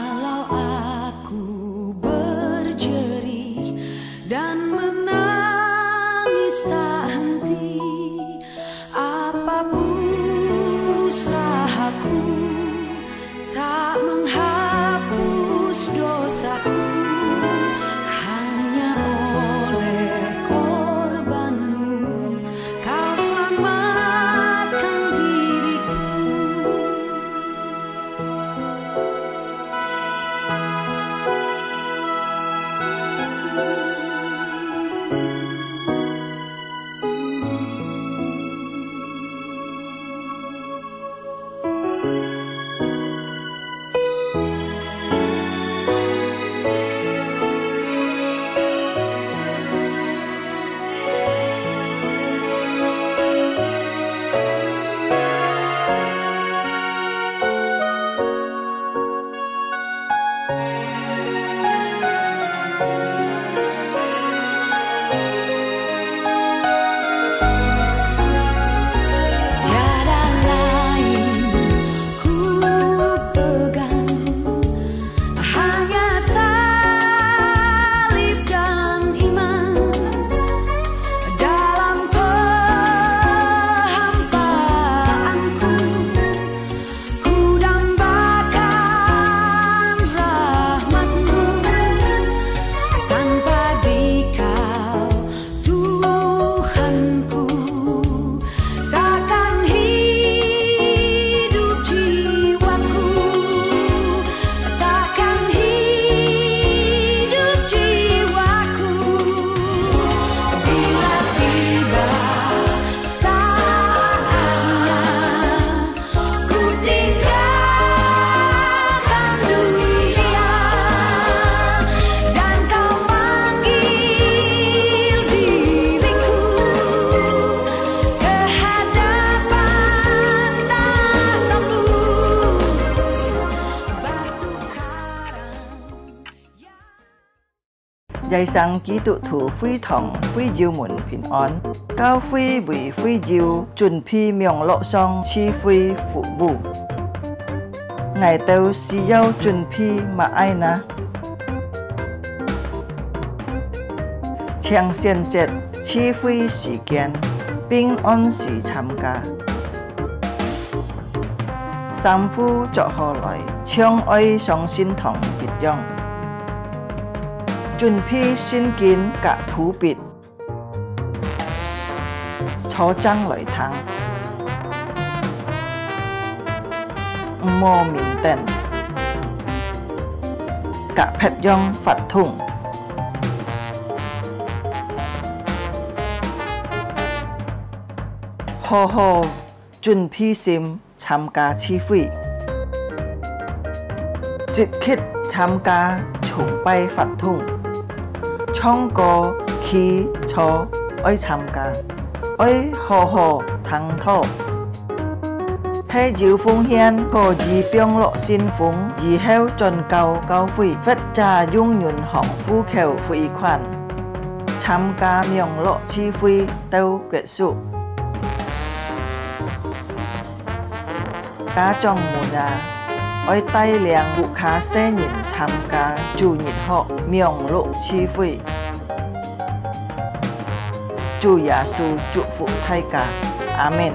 Walau aku berjerih dan menangis tak henti, apapun usahaku tak menghapus dosaku. Hanya oleh korbanmu kau selamatkan diriku. Tiada lain ku pegang, hanya salib dan iman. Dalam kehampaanku ku dambakan rahmat-Mu. Tanpa Dikau Tuhanku, takkan hidup jiwaku, takkan hidup jiwaku. Bila tiba saatnya ku tinggalkan dunia dan Kau manggil diriku ke hadapan tatapmu, batu karang yang Giai sang ký tụ thủ phi thòng phi diêu muộn bình an, cao phi vì phi diêu chuẩn phi miệng lộ song chi phi phụ bù. Ngài tâu xì yêu chuẩn phi mà ai na. Chiang xiên chết chi phi sĩ kiến, bình an sĩ tham ca. Sam phu cho họ lại, chiang oi song xin thòng biệt dòng. Chuẩn phi xin kiến cả thú bịt, cho trăng lợi thắng. Mô mình tên, cả phép dòng phạt thùng. Hồ hồ, chuẩn phi sim tham ca chi phi. Dịch khít tham ca chung bay phạt thùng. Trong có khí cho oi tham ca, oi hồ hồ thắng thọ. Hay diệu phong hiên có gì biếng lộ xin phúng, gì heo tròn cao cao phi, vết trà dung nhuận hỏng phu khều phi khoản. Tham ca miệng lộ chi phi tâu kết束. Cá trong mùa nhà, oi tay liang vụ khá xe nhìn tham ca chủ nhịn họ miệng lộ chi phi. Chủ Giêsu chúc phúc thay cả. Amin.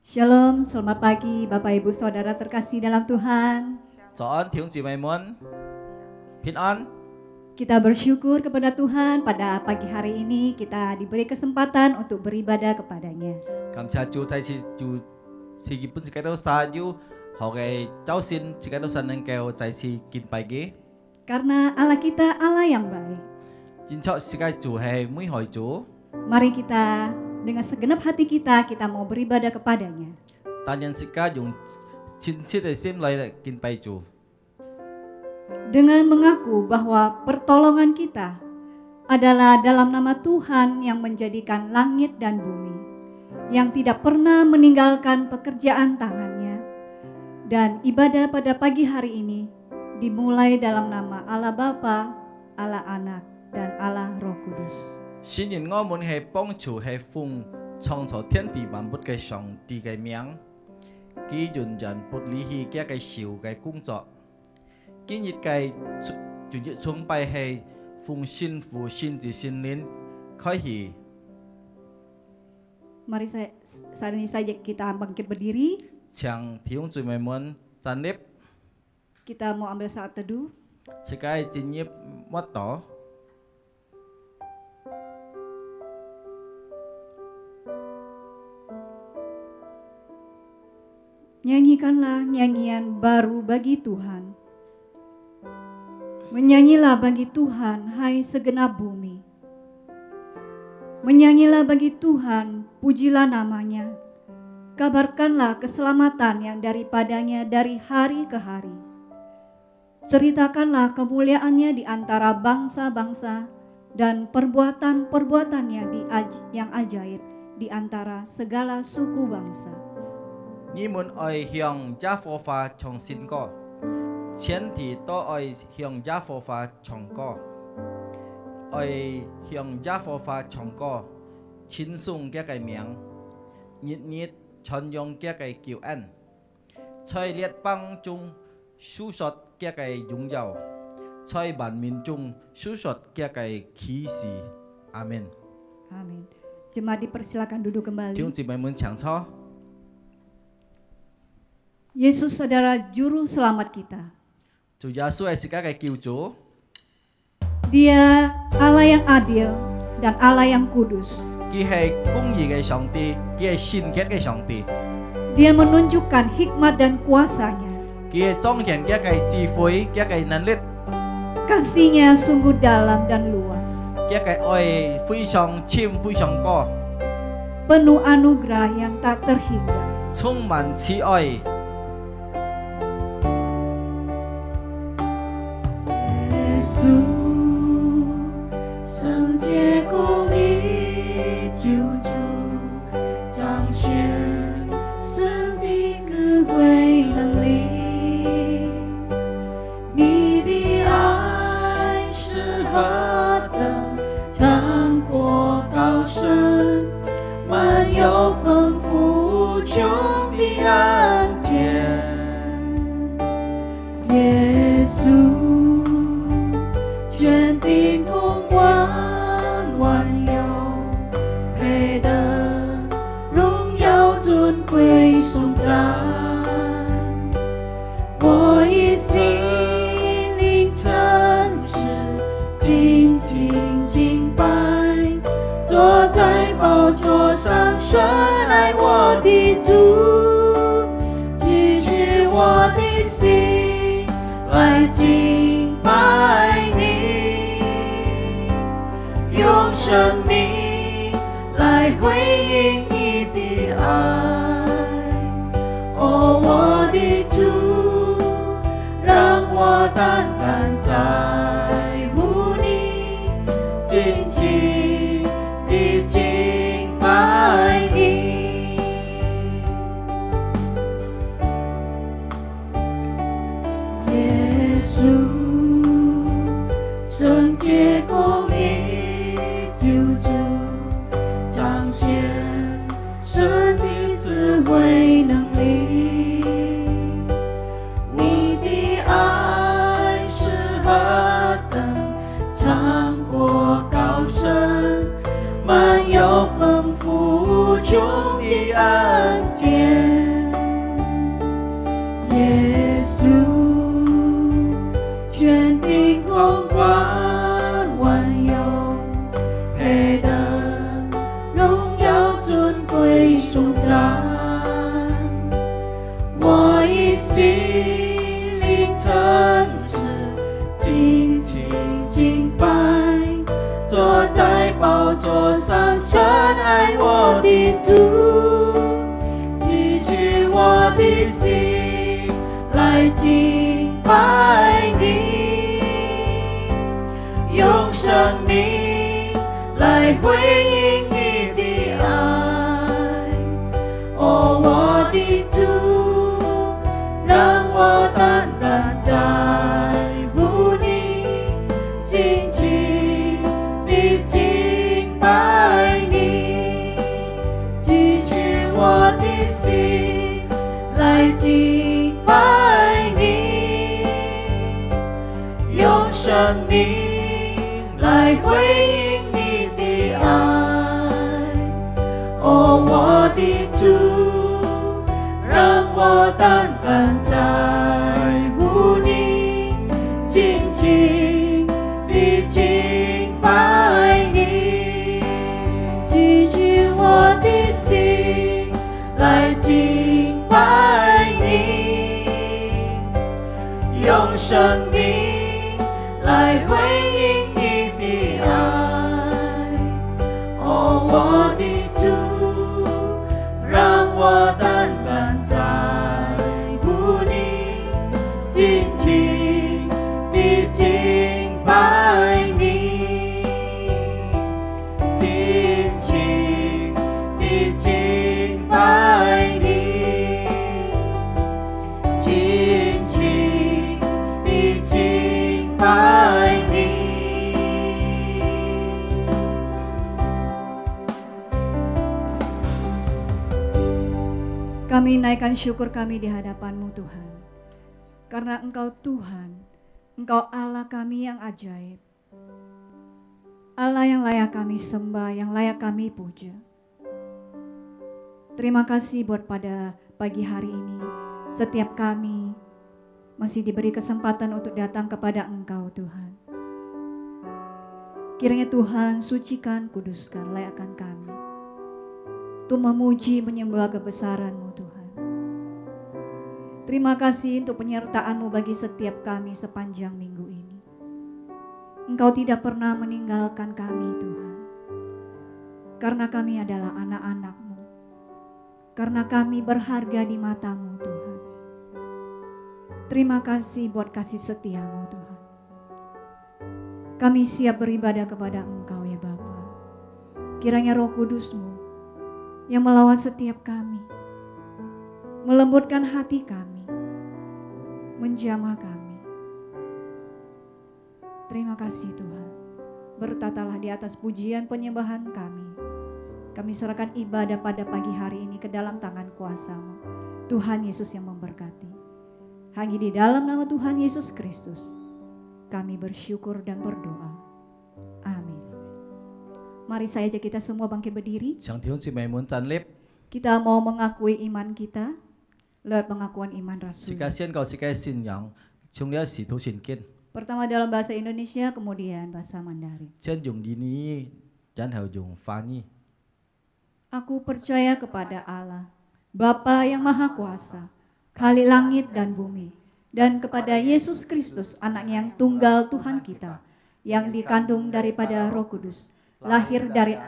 Shalom, selamat pagi Bapak Ibu Saudara terkasih dalam Tuhan. 早安，弟兄姊妹们，平安。 Kita bersyukur kepada Tuhan pada pagi hari ini kita diberi kesempatan untuk beribadah kepadanya. 感謝主再次主是基本是喺度撒要學嘅周線，是喺度神能夠再次見拜嘅。 Karena Allah kita Allah yang baik. 戰錯是嘅主係每害主， Mari kita dengan segenap hati kita mau beribadah kepadanya. 但人是嘅用親切嘅心嚟見拜主。 Dengan mengaku bahwa pertolongan kita adalah dalam nama Tuhan yang menjadikan langit dan bumi, yang tidak pernah meninggalkan pekerjaan tangannya. Dan ibadah pada pagi hari ini dimulai dalam nama Allah Bapa, Allah Anak, dan Allah Roh Kudus. 雖然我們係幫助係奉创造天地万物嘅上帝嘅名，佢仍然不離棄佢嘅手嘅工作。今日嘅主日崇拜係奉聖父、聖子、聖靈開始。 Mari saat ini saja kita bangkit berdiri. 請弟兄姊妹們站立， Kita mau ambil saat teduh. 世界進入乜度？ Nyanyikanlah nyanyian baru bagi Tuhan. Menyanyilah bagi Tuhan, hai segenap bumi. Menyanyilah bagi Tuhan, pujilah namanya. Kabarkanlah keselamatan yang daripadanya dari hari ke hari. Ceritakanlah kemuliaannya di antara bangsa-bangsa dan perbuatan-perbuatannya yang ajaib di antara segala suku bangsa. 你們愛向耶和華唱新歌，前提都愛向耶和華唱歌，愛向耶和華唱歌，稱頌佢嘅名，日日傳揚佢嘅救恩，在列邦中述說佢嘅榮耀，在萬民中述說佢嘅奇事。阿門。 Amin. Jemaat dipersilakan duduk 弟兄 kembali. 姊妹們請坐。 Yesus adalah juru selamat kita. 主耶穌係自己嘅救主。 Dia Allah yang adil dan Allah yang kudus. 佢係公義嘅上帝，佢係聖潔嘅上帝， Dia menunjukkan hikmat dan kuasanya. 佢係彰顯佢嘅智慧，佢嘅能力， Kasihnya sungguh dalam dan luas. 佢嘅愛非常深非常高， Penuh anugerah yang tak terhingga. 充滿慈愛。 Yesus, 圣洁公义救主，彰显神的智慧能力。你的爱是何等长阔高深，满有丰富无穷的恩典。耶稣。 全地统管万有，配得荣耀尊贵颂赞。我以心灵诚实尽心敬拜，坐在宝座上深爱我的主，举起我的心来敬拜你。 用生命来回应你的爱，哦，我的主，让我单单在乎你，紧紧地敬拜你。耶稣，圣洁公义。 救主彰显神的智慧能力，你的爱是何等长阔高深，满有丰富无穷的恩典。耶稣，全地统管万有。 配得荣耀尊贵颂赞，我以心灵诚实尽情敬拜，坐在宝座上深爱我的主，举起我的心来敬拜你，用生命。 来回应你的爱，哦，我的主，让我单单在乎你，紧紧地敬拜你。心来敬拜你，用生命来回应你的爱。哦，我的主，让我单单在乎你，紧紧地敬拜你，举起我的心来敬拜你，用生命来回应你的爱。哦，我的主，让我单单在乎你，紧紧地敬拜你，紧紧地敬拜你，紧紧地敬拜你。Kami naikkan syukur kami di hadapan-Mu Tuhan. Karena Engkau Tuhan, Engkau Allah kami yang ajaib. Allah yang layak kami sembah, yang layak kami puja. Terima kasih buat pada pagi hari ini. Setiap kami masih diberi kesempatan untuk datang kepada Engkau Tuhan. Kiranya Tuhan sucikan, kuduskan, layakkan kami untuk memuji, menyembah kebesaran-Mu Tuhan. Terima kasih untuk penyertaan-Mu bagi setiap kami sepanjang minggu ini. Engkau tidak pernah meninggalkan kami Tuhan. Karena kami adalah anak-anak-Mu. Karena kami berharga di mata-Mu Tuhan. Terima kasih buat kasih setia-Mu Tuhan. Kami siap beribadah kepada Engkau ya Bapa. Kiranya Roh Kudus-Mu yang melawat setiap kami, melembutkan hati kami, menjamah kami. Terima kasih Tuhan. Bertatalah di atas pujian penyembahan kami. Kami serahkan ibadah pada pagi hari ini ke dalam tangan kuasa-Mu. Tuhan Yesus yang memberkati. Hanya di dalam nama Tuhan Yesus Kristus kami bersyukur dan berdoa. Amin. Mari saya ajak kita semua bangkit berdiri. 想弟兄姊妹們站立， Kita mau mengakui iman kita lewat pengakuan iman 自 rasul. 家宣告自己信仰，從了使徒信經， Pertama dalam bahasa Indonesia, kemudian bahasa Mandarin. 先用印尼，然後用翻譯。 Aku percaya kepada Allah, Bapa yang Maha Kuasa, Khalik langit dan bumi, dan kepada Yesus Kristus, anak yang tunggal Tuhan kita, yang dikandung daripada Roh Kudus, lahir dari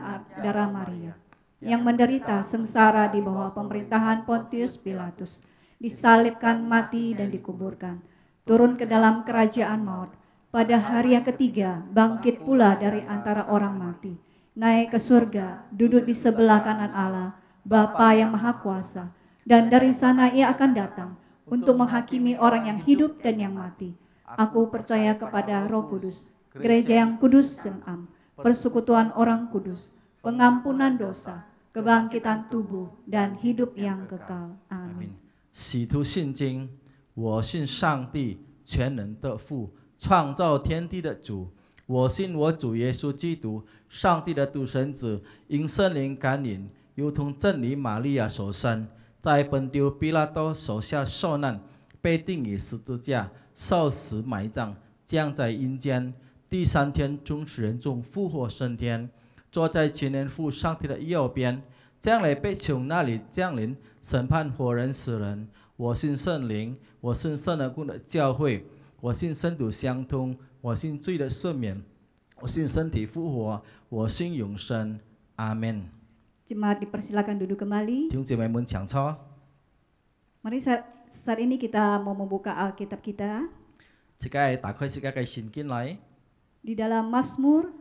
darah Maria, yang menderita sengsara di bawah pemerintahan Pontius Pilatus, disalibkan, mati dan dikuburkan, turun ke dalam kerajaan maut, pada hari yang ketiga bangkit pula dari antara orang mati, naik ke surga, duduk di sebelah kanan Allah, Bapa yang Maha Kuasa, dan dari sana ia akan datang untuk menghakimi orang yang hidup dan yang mati. Aku percaya kepada Roh Kudus, gereja yang kudus dan am, persekutuan orang kudus, pengampunan dosa, kebangkitan tubuh, dan hidup yang kekal. Amin. 使徒信经，我信上帝全能的父，创造天地的主。我信我主耶稣基督，上帝的独生子，因圣灵感领，如同真理玛利亚所生，在本丢比拉多手下受难，被钉于十字架，受死埋葬，降在阴间。第三天从死人中复活升天，坐在全能父上帝的右边，将来被从那里降临，审判活人死人。我信圣灵，我信圣而共的教会，我信圣徒相通，我信罪的赦免，我信身体复活，我信永生。阿门。 Jemaat dipersilakan duduk kembali. 弟兄姐妹們請坐。 Mari saat ini kita mau membuka Alkitab kita 自己打開自己嘅聖經嚟， di dalam Mazmur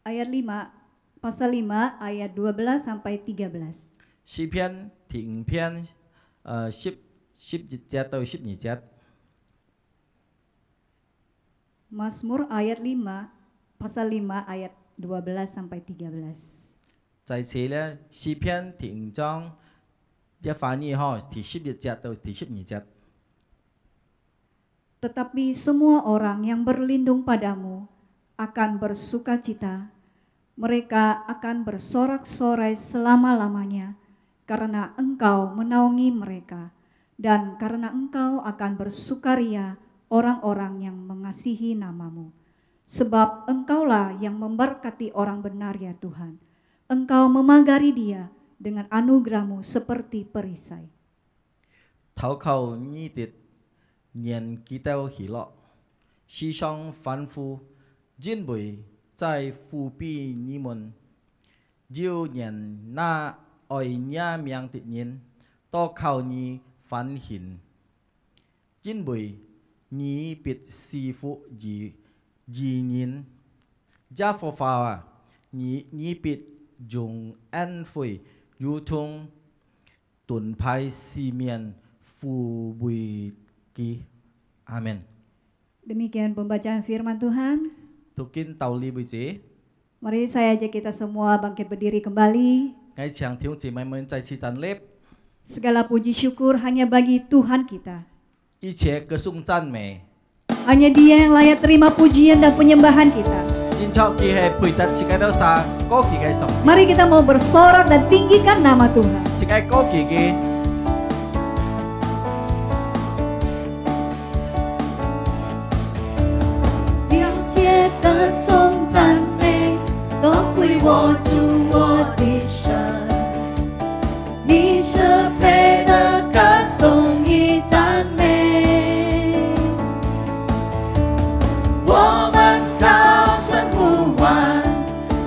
ayat 5, pasal 5 ayat 12 sampai 13. 詩篇第5篇11節到12節。 Mazmur ayat 5, pasal 5 ayat 12 sampai 13. 在此咧，詩篇第5章 Dia翻译哈，第11節到第12節。 Tetapi semua orang yang berlindung padamu akan bersukacita. Mereka akan bersorak-sorai selama-lamanya karena engkau menaungi mereka. Dan karena engkau akan bersukaria orang-orang yang mengasihi namamu. Sebab engkaulah yang memberkati orang benar ya Tuhan. Engkau memagari dia dengan anugerahmu seperti perisai. 投靠你的人基督喜樂，時常反覆，因為在扶庇你們，要人那愛你名的人都靠你反省，因為你必賜福於義人，耶和華啊，你必用恩惠如同盾牌四面撫慰。 Amin. Demikian pembacaan firman Tuhan. Tukin tàu li bui chế. Mari saya ajak kita semua bangkit berdiri kembali. Ngay chàng thiếu chỉ may mơn chạy chi tàn lép. Segala puji syukur hanya bagi Tuhan kita. Y chế cơ sung chan mè. Hanya Dia yang layak terima pujian dan penyembahan kita. Jin chok ki he pui tat chi kai đâu sa ko ki kai song. Mari kita mau bersorak dan tinggikan nama Tuhan. Chi kai ko ki ki. 歌颂赞美都归我主我的神，你是配的歌颂与赞美。我们高声呼唤，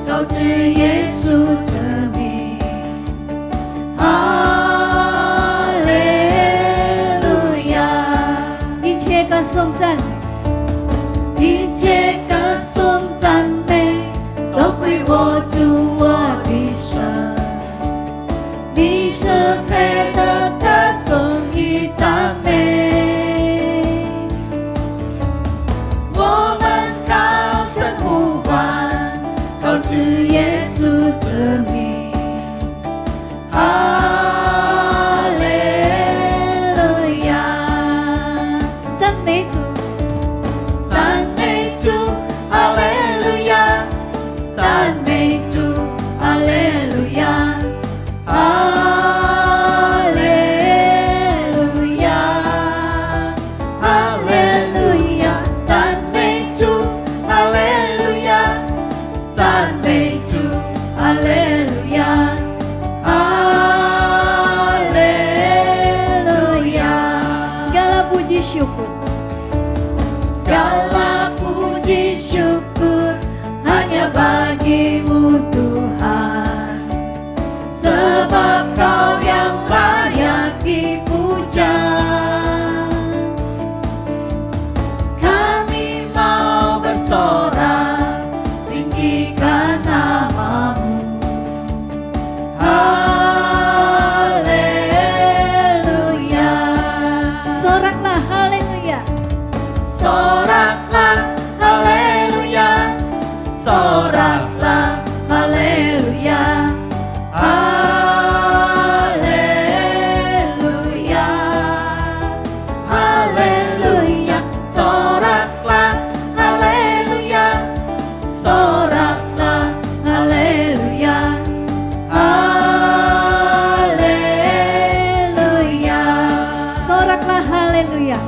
高举耶稣之名，哈利路亚！一切歌颂赞美，一切。 赞美都归我主我的神，你是配的歌颂与赞美。我们高声呼唤，高举耶稣之名，哈利路亚！赞美主，赞美主。 哈利路亚，赞美主，哈利路亚，哈利路亚，哈利路亚，赞美主，哈利路亚，赞美主，哈利路亚，哈利路亚。Segala puji syukur, segala puji syukur hanya bagimu Tuhan, sebab Kau yang layak dipuja. Kami mau bersorak, tinggikan namamu. Haleluya. Soraklah haleluya. Soraklah haleluya, soraklah haleluya, haleluya, haleluya, soraklah haleluya, soraklah haleluya, haleluya, soraklah haleluya.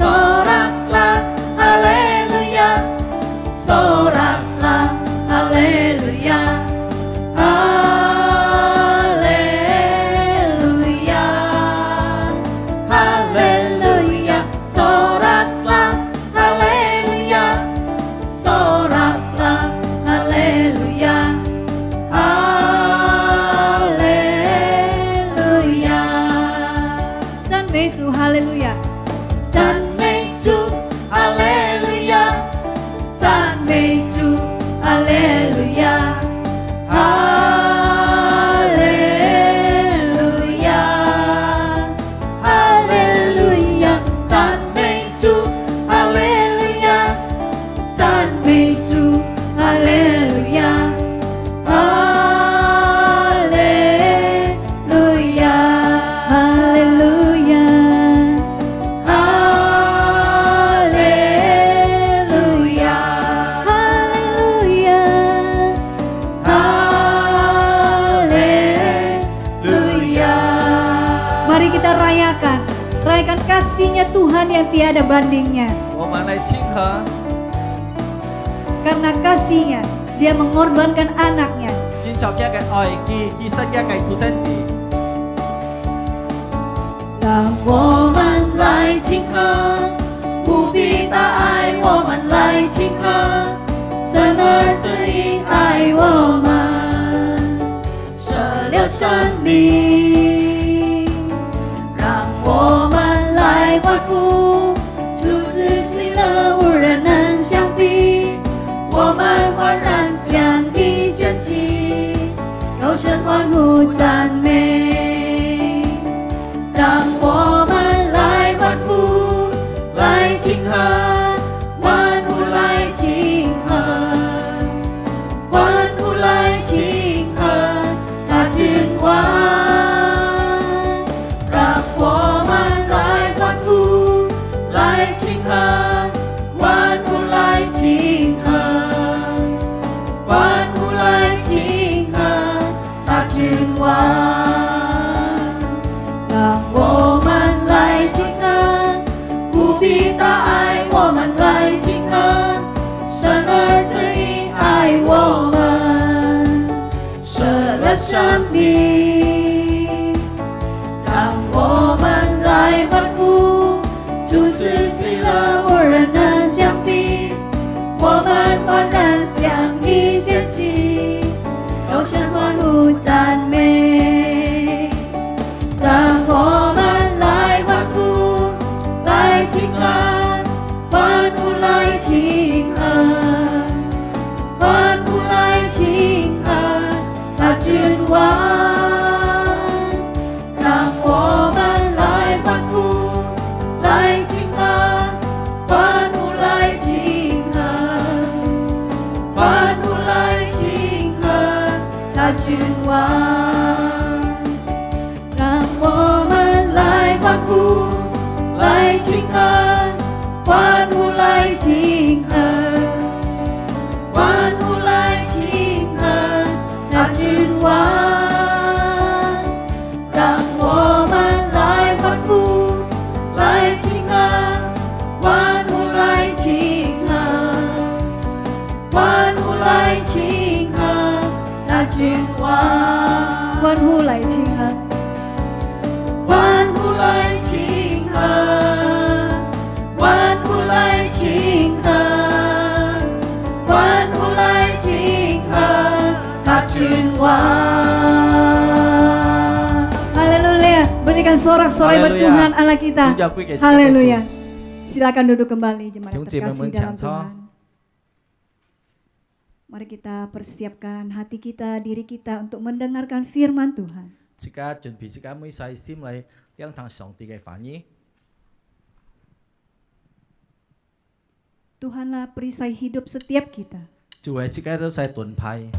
Soraklah haleluya, soraklah haleluya, haleluya, haleluya, soraklah haleluya, soraklah haleluya, haleluya. 赞美主，哈利路亚！赞美主，哈利路亚！赞美主，哈利路亚！哈利路亚！哈利路亚！赞美主，哈利路亚！赞美主，哈利路亚！哈利路亚！ Mari kita rayakan kasih-Nya Tuhan yang tiada bandingnya. 我们来庆贺， Karena kasih-Nya, Dia mengorbankan anaknya. 建造嘅愛，犧牲嘅獨生子。 让我们来庆贺，无比大爱，我们来庆贺，神儿子因爱我们，舍了生命，让我们来欢呼，主子喜乐无人能相比，我们焕然相依献祭，高声欢呼赞美。 让我们来欢呼，来庆贺，欢呼来庆贺，欢呼来庆贺，大君王。让我们来欢呼，来庆贺，欢呼来庆贺，欢呼来庆贺，大君王。 让我们来庆贺，无比大爱，我们来庆贺，神儿子因爱我们，舍了生命。让我们来欢呼，主子喜乐无人能相比，我们焕然相依献祭，高声欢呼赞美。 让我们来欢呼，来庆贺，欢呼来庆贺，欢呼来庆贺，大君王。让我们来欢呼，来庆贺，欢呼来庆贺，欢呼来庆贺，大君王。 让我们来欢呼，来庆贺，欢呼来庆贺，欢呼来庆贺，大君王。让我们来欢呼，来庆贺，欢呼来庆贺，欢呼来庆贺，大君王。欢呼来庆贺。 欢呼来庆贺，欢呼来庆贺，欢呼来庆贺，大君王。 Haleluya. Berikan sorak-sorai buat Haleluya. Tuhan Allah kita. Puja puji kepada Haleluya. Silakan duduk kembali jemaat Yung terkasih Cimenmen dalam Chanco. Tuhan. Mari kita persiapkan hati kita, diri kita untuk mendengarkan firman Tuhan. 自家準備自家每細心嚟聆聽上帝嘅反應。 Tuhanlah perisai hidup setiap kita. 主係自家都細盾牌，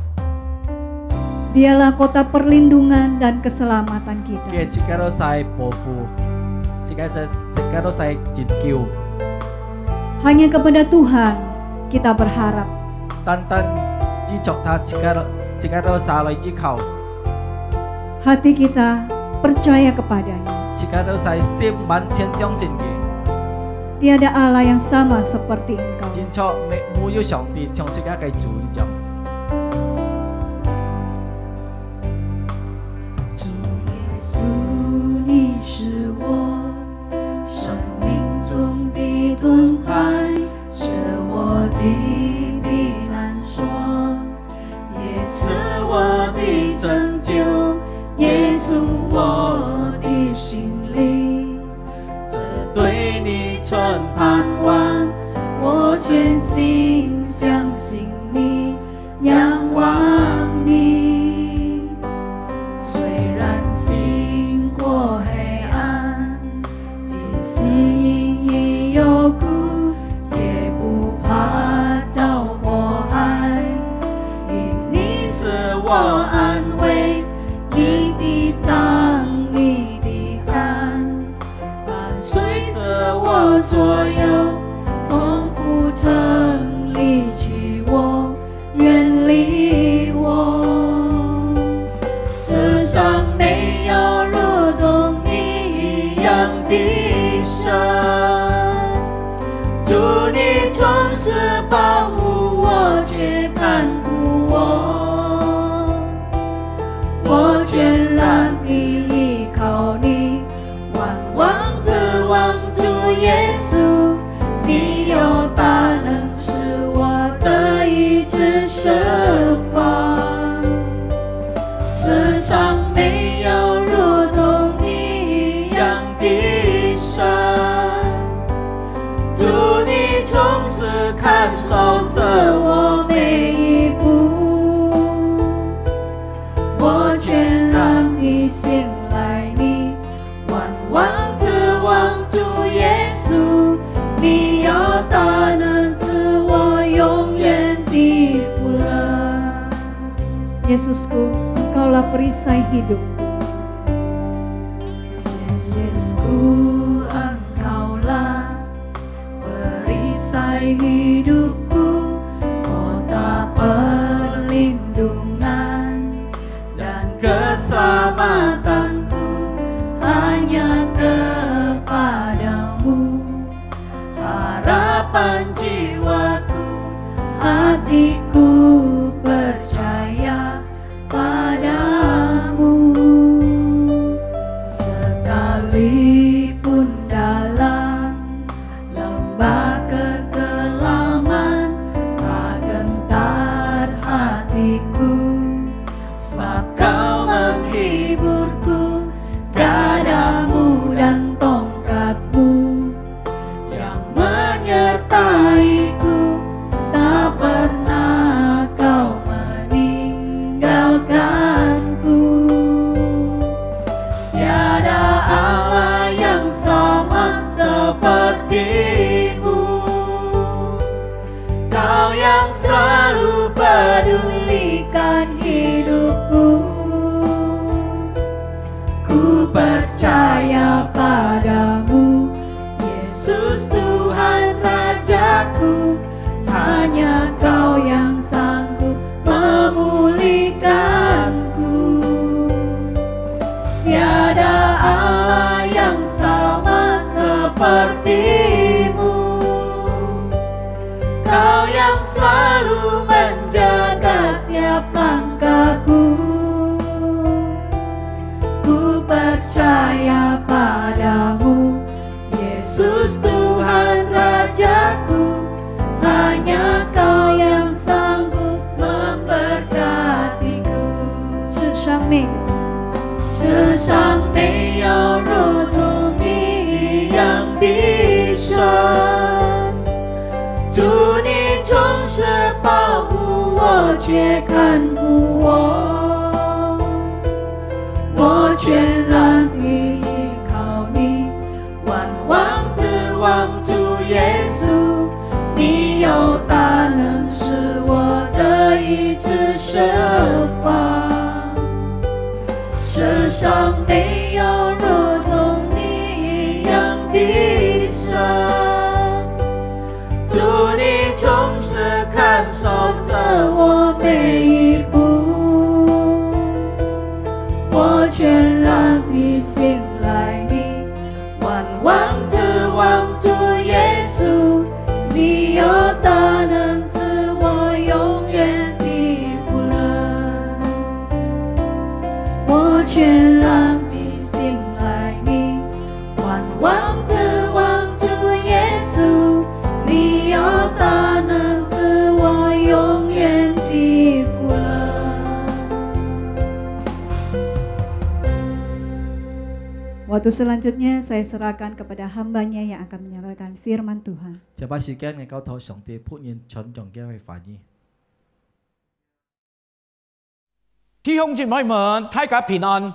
Dialah kota perlindungan dan keselamatan 嘅 kita. 自家都細保護，自家都細拯救。 Hanya kepada Tuhan kita berharap. 單單依著他自家都曬嚟依靠， Hati kita percaya kepadanya. 自家都細心完全相信嘅。 Tiada Allah yang sama seperti Engkau. 真錯沒有上帝像自家嘅主一樣。 主耶稣，你是我生命中的盾牌，是我的避难所，也是我的拯救，耶稣我的心灵，这对你存盼望，我全心相信你，的神。主你总是保护我，且看顾我，我全然地依靠你，万望指望主耶稣，你有大能使我得以至释放。世上没有如同你一样的神，主你总是看守着我每一步，我全然地信赖你，万望指望主耶稣，你有大能使我永远的福乐。 Yesusku, Engkaulah perisai hidup. Yesusku, Engkaulah perisai hidupku, kota perlindungan dan keselamatanku, hanya kepadamu harapan jiwaku, hatiku percaya padamu. Sekalipun dalam lembah kekelaman, tak gentar hatiku, sebab kau menghiburku, gadamu dan tongkatmu yang menyertaiku, tak pernah kau meninggalkanku. Tiada Allah yang sama sepertimu, kau yang selalu pedulikan hidupku. Ku percaya padamu, Yesus Tuhan Rajaku, hanya kau yang sanggup memulihkanku. Tiada Allah yang sama sepertimu, kau yang selalu menjaga setiap langkahku. Ku percaya padamu, Yesus Tuhan Rajaku, hanya kau yang sanggup memberkatiku. 世上没有世上没有如同你一样的神，主你总是保护我，且看顾我，我全然地依靠你，万望指望主耶稣，你有大能使我得以至释放。世上没有如同你一样的神，主你总是看守着我每一步，我全然地信赖你，万望指望主耶稣，你有大能使我永远的福乐。我全然地信赖你，万望指望主耶稣，你有大能使我永远的福乐。 Waktu selanjutnya saya serahkan kepada hambanya yang akan menyampaikan firman Tuhan. 這把時間你交託上帝僕人傳揚嘅去發言。 弟兄姊妹們，大家平安。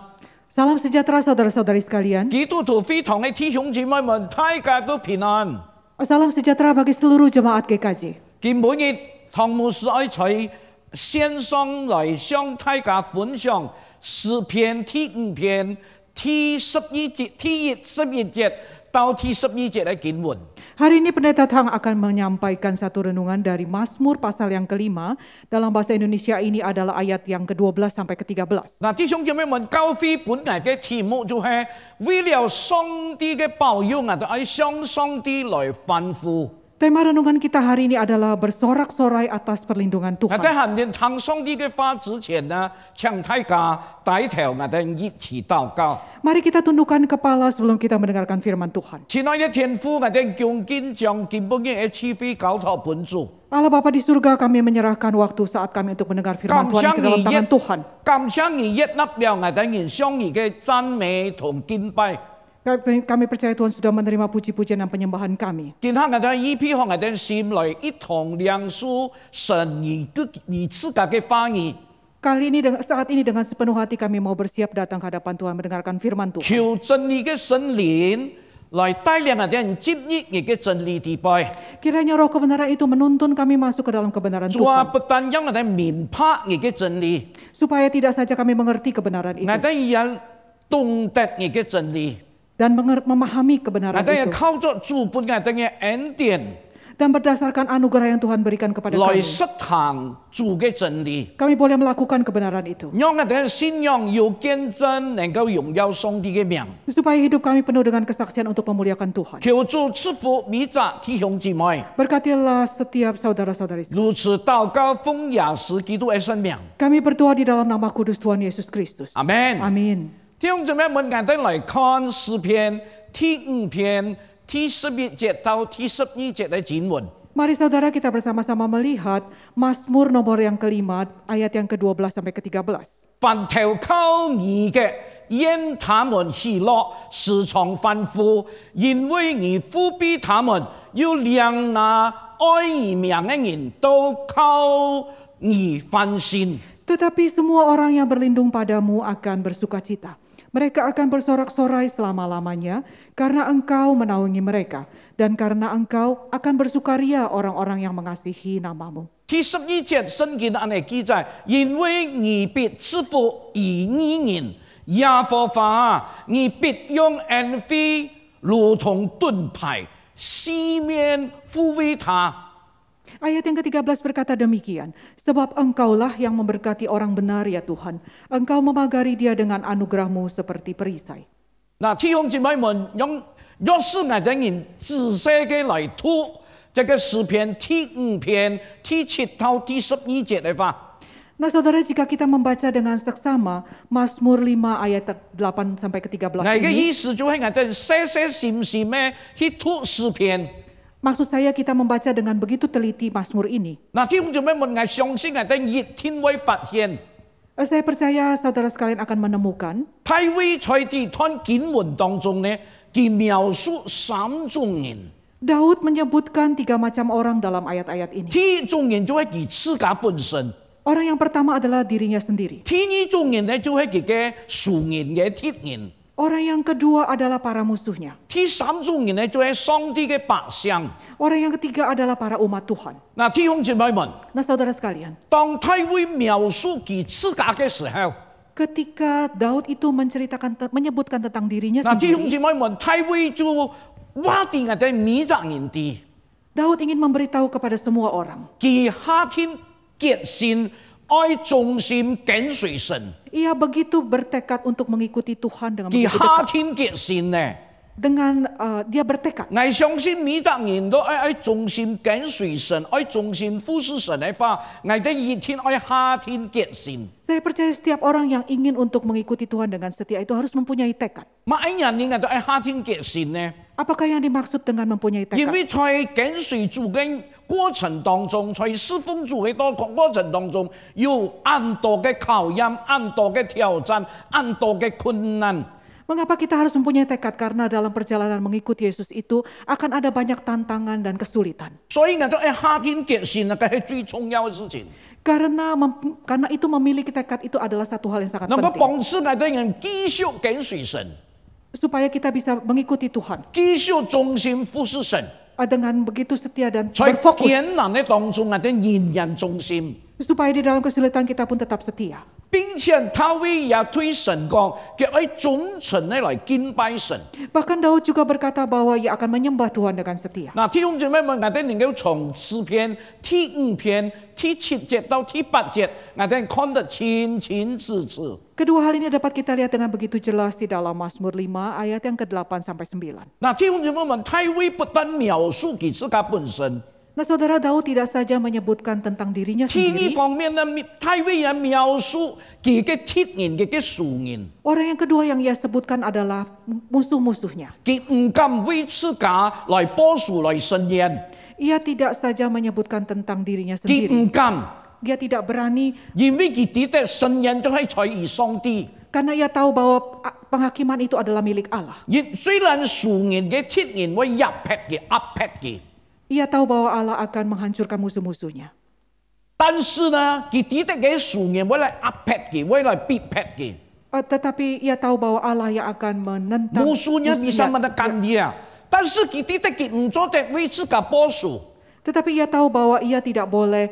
Salam sejahtera saudara-saudari sekalian. 基督徒會堂嘅弟兄姊妹們，大家都平安。 Salam sejahtera bagi seluruh jemaat GKJ. 今每日堂牧師愛在線上來向大家分享詩篇第5篇第12節、第11節到第12節嘅經文。 Hari ini Pendeta Tang akan menyampaikan satu renungan dari Mazmur pasal yang kelima. Dalam bahasa Indonesia ini adalah ayat yang ke-12 sampai ke-13. 嗱，弟兄姐妹們，教會本來嘅題目就係為了上帝嘅保佑，我哋愛向上帝來吩咐。 Tema renungan kita hari ini adalah bersorak-sorai atas perlindungan 我 Tuhan. 哋行人聽上帝嘅話之前呢，請大家帶頭我哋一起禱告。 Mari kita tundukkan kepala sebelum kita mendengarkan firman Tuhan. 親愛嘅天父，我哋恭敬將今本嘅智慧交託本主。 Allah Bapa di surga, kami menyerahkan waktu saat kami untuk mendengar firman Tuhan ke dalam tangan Tuhan. 感謝你悅納了我哋人向你嘅讚美同敬拜。 Kami percaya Tuhan sudah menerima puji-pujian dan penyembahan kami. 今天我哋依批向我哋心來一同梁述神你自家嘅話語。 Kali ini saat ini dengan sepenuh hati kami mau bersiap datang ke hadapan Tuhan mendengarkan firman Tuhan. 求真理嘅聖靈來帶領我哋進入你嘅真理地帶。 Kiranya roh kebenaran itu menuntun kami masuk ke dalam kebenaran 主啊， Tuhan. 不但讓我哋明白你嘅真理， Supaya tidak saja kami mengerti kebenaran 我 itu 哋也懂得你嘅真理， dan memahami 我 kebenaran 哋也 itu. 靠着主本我哋嘅恩典 Dan berdasarkan anugerah yang Tuhan berikan kepada 來 kami. 實行主嘅真理， Kami boleh melakukan kebenaran itu. 讓我哋嘅信仰有見證，能夠榮耀上帝嘅名。 Supaya hidup kami penuh dengan kesaksian untuk memuliakan Tuhan. 求主賜福每集弟兄姊妹， Berkatilah setiap saudara-saudari. 如此禱告奉耶穌基督嘅聖名， Kami berdoa di dalam nama kudus Tuhan Yesus Kristus. 阿門。 Amin. 弟兄姊妹們，我哋來看詩篇第5篇第11節到第12節嘅經文。 Mari saudara kita bersama-sama melihat Mazmur nomor yang kelima ayat yang ke-12 sampai ke-13. 凡投靠你嘅，因他們喜樂，時常歡呼，因為你覆庇他們，要讓那愛你名嘅人都靠你歡心。 Tetapi semua orang yang berlindung padamu akan bersuka cita. Mereka akan bersorak-sorai selama-lamanya karena engkau menaungi mereka. Dan karena engkau akan bersukaria orang-orang yang mengasihi namamu. 第12節聖經按嚟記載，因為你必賜福以義人，耶和華啊，你必用恩惠如同盾牌，四面護衛他。 Ayat yang ke-13 berkata demikian, sebab engkaulah yang memberkati orang benar ya Tuhan. Engkau memagari dia dengan anugerahmu seperti perisai. 嗱，弟兄姊妹們，若是我哋人仔細嘅來讀這個詩篇第5篇第7到第12節嘅話， Nah saudara, jika kita membaca dengan seksama Mazmur 5 ayat 8 sampai ke-13 嗱嘅 ini, 意思就係我哋細細心心嘅去讀詩篇。 maksud saya kita membaca dengan begitu teliti Mazmur ini. 嗱，弟兄姊妹們，我相信我哋一定會發現。 Saya percaya saudara sekalian akan menemukan 大衛在呢段經文當中呢，佢描述3種人。 Daud menyebutkan 3 macam orang dalam ayat-ayat ini. 第一種人就係佢自家本身， Orang yang pertama adalah dirinya sendiri. 第二種人呢就係佢嘅屬人嘅敵人， Orang yang kedua adalah para musuhnya. 第三種人呢就係上帝嘅百姓。 Orang yang ketiga adalah para umat Tuhan. 嗱，弟兄姊妹們， Nah saudara sekalian, 當大衛描述佢自家嘅時候， ketika Daud itu menyebutkan tentang dirinya 嗱，弟兄 sendiri, 姊妹們，大衛就話啲我哋每個人啲， Daud ingin memberitahu kepada semua orang. 佢下天決心愛忠心跟隨神， Ia begitu bertekad untuk mengikuti Tuhan dengan 佢 begitu 下 dekat. 天決心呢。 Dengan dia bertekad. 我相信每個人都愛忠心跟隨神，愛忠心服侍神嘅話，我哋一天愛下天決心。 Saya percaya setiap orang yang ingin untuk mengikuti Tuhan dengan setia itu harus mempunyai tekad. 乜人你我哋愛下天決心呢？ Apakah yang dimaksud dengan mempunyai 因 tekad? 為在跟隨主嘅過程當中，在侍奉主嘅過程當中，有很多嘅考驗、很多嘅挑戰、很多嘅困難。 Mengapa kita harus mempunyai tekad? Karena dalam perjalanan mengikuti Yesus itu akan ada banyak tantangan dan kesulitan. 所以我哋愛下天決心，那個係最重要嘅事情。 Karena itu memiliki tekad itu adalah satu hal yang sangat 能夠 penting. 幫助我哋人繼續跟隨神， Supaya kita bisa mengikuti Tuhan 繼續忠心服侍神。 dengan begitu setia dan 在 berfokus. 艱難嘅當中，我哋仍然忠心。 Supaya di dalam kesulitan kita pun tetap setia. 並且他會也對神講，佢愛忠誠地來敬拜神。 Bahkan Daud juga berkata bahwa ia akan menyembah Tuhan dengan setia. 嗱，弟兄姊妹們，我哋能夠從詩篇第5篇第7節到第8節，我哋看得清清楚楚。 Kedua hal ini dapat kita lihat dengan begitu jelas di dalam Mazmur 5 ayat yang ke-8 sampai 9. 嗱，弟兄姊妹們，大衛不但描述佢自己本身， Nah, saudara Daud tidak saja menyebutkan tentang dirinya 第二 sendiri. 方面呢，大衛也描述佢嘅敵人、佢嘅仇人， Orang yang kedua yang ia sebutkan adalah musuh-musuhnya. 佢唔敢為自家來報仇、來伸冤， Ia tidak saja menyebutkan tentang dirinya 佢 sendiri. 唔敢， Dia tidak berani 因為佢知道伸冤就係在於上帝。 karena ia tahu bahwa penghakiman itu adalah milik Allah. 雖然仇人嘅敵人會壓迫佢、壓迫佢。 Ia tahu bahwa Allah akan menghancurkan musuh-musuhnya. 但是呢，佢知道嘅仇人會來壓迫佢，會來逼迫佢。 Tetapi ia tahu bahwa Allah yang akan menentang musuhnya bisa musuhnya. menekan dia, 但是佢知道佢唔做得為自己報仇， Tetapi ia tahu bahwa ia tidak boleh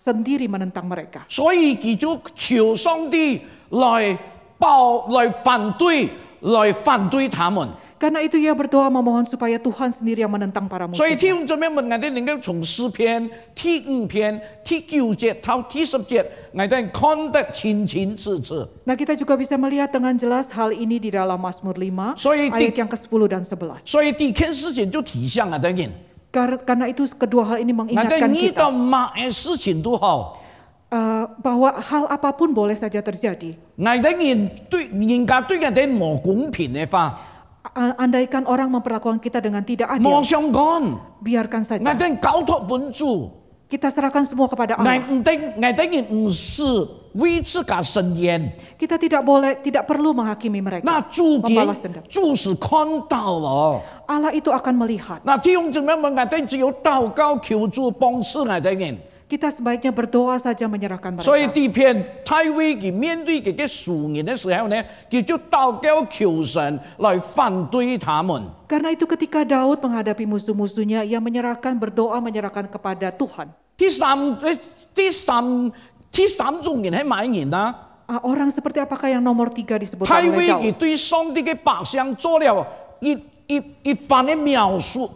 sendiri menentang mereka. 所以佢就求上帝來反對他們。 Karena itu ia berdoa memohon supaya Tuhan sendiri yang menentang para 所以 musuh. 弟兄姊妹們，我哋能夠從詩篇第5篇第9節到第10節，我哋看得清清楚楚。 Nah, kita juga bisa melihat dengan jelas hal ini di dalam Mazmur 5 所以 ayat yang ke-10 dan 11. 所以第一件事情就提醒我哋人， Karena itu kedua hal ini 我哋 mengingatkan 遇到 kita 乜嘢事情都好， bahwa hal apapun boleh saja terjadi. 我哋人家對我哋冇公平嘅話， Andaikan orang memperlakukan kita dengan tidak 冇 adil, 相干。 biarkan 我 saja. 哋交託本主， Kita serahkan semua kepada Allah. 我哋唔是為自己伸冤， Kita tidak perlu menghakimi mereka, 那主 membalas dendam. 是看到了。 Allah itu akan melihat. 那弟兄姊妹們，我哋只有禱告求主幫助我哋人。 Kita sebaiknya berdoa saja menyerahkan 所以 mereka. 第篇大衛佢面對佢嘅仇人嘅時候呢，佢就禱告求神來反對他們。 Karena itu ketika Daud menghadapi musuh-musuhnya, ia berdoa menyerahkan kepada Tuhan. 第三種人係乜人啊？ Orang seperti apakah yang nomor 3 disebutkan 大 oleh 衛佢 Daud? 對上帝嘅百姓做了一番嘅描述，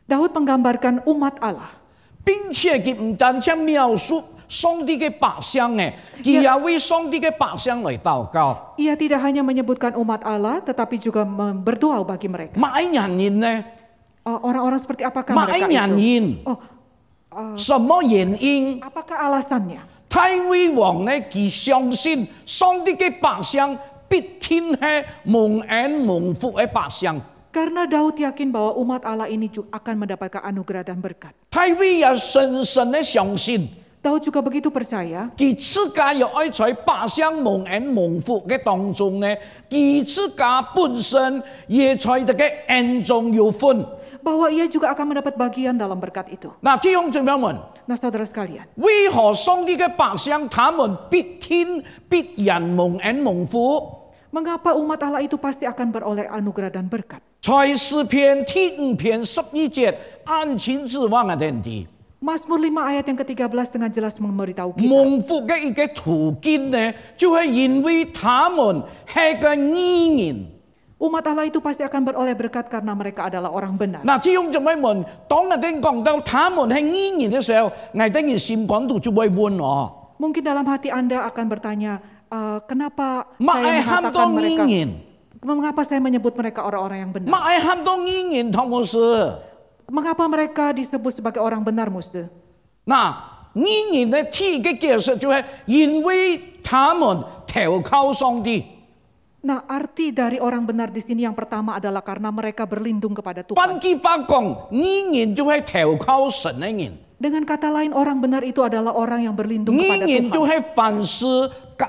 Daud menggambarkan umat Allah. 並且佢唔單止描述上帝嘅百姓嘅，佢也為上帝嘅百姓來禱告。 Ia tidak hanya menyebutkan umat Allah, tetapi juga berdoa bagi mereka. 乜人呢？ Orang-orang seperti apakah 乜 mereka itu? 人？ Oh, 什麼原因？ apakah alasannya? 大衛王呢，佢相信上帝嘅百姓必定係蒙恩蒙福嘅百姓。 Karena Daud yakin bahwa umat Allah ini akan mendapatkan anugerah dan berkat. 大衛也深深地相信， Daud juga begitu percaya 佢自家又愛在百姓蒙恩蒙福嘅當中呢，佢自家本身也在這個恩中有份。 bahwa ia juga akan mendapat bagian dalam berkat itu. 嗱，弟兄姊妹們， Nah, saudara sekalian, 為何上帝嘅百姓他們必然蒙恩蒙福？ mengapa umat Allah itu pasti akan beroleh anugerah dan berkat? 在詩篇第5篇12節，按清楚話我哋知。 Mazmur 5 ayat yang ke-13 dengan jelas memberitahu kita. 蒙福嘅一個途徑呢，就係因為他們係個義人。 Umat Allah itu pasti akan beroleh berkat karena mereka adalah orang benar. 嗱，弟兄姊妹們，當我哋講到他們係義人嘅時候，我哋嘅心講到就會問我： Mungkin dalam hati Anda akan bertanya, kenapa saya Mengapa mengatakan mereka, ingin? mengapa saya menyebut mereka orang-orang yang benar? 乜係喊到義人同冇事？ Mengapa mereka disebut sebagai orang benar, Musa? 嗱，義人嘅第一個解釋就係因為他們投靠上帝。 Nah, arti dari orang benar di sini yang pertama adalah karena mereka berlindung kepada 換 Tuhan. 句話講，義人就係投靠神嘅人。 Dengan kata lain, orang benar itu adalah orang yang berlindung kepada 義人就 Tuhan. 係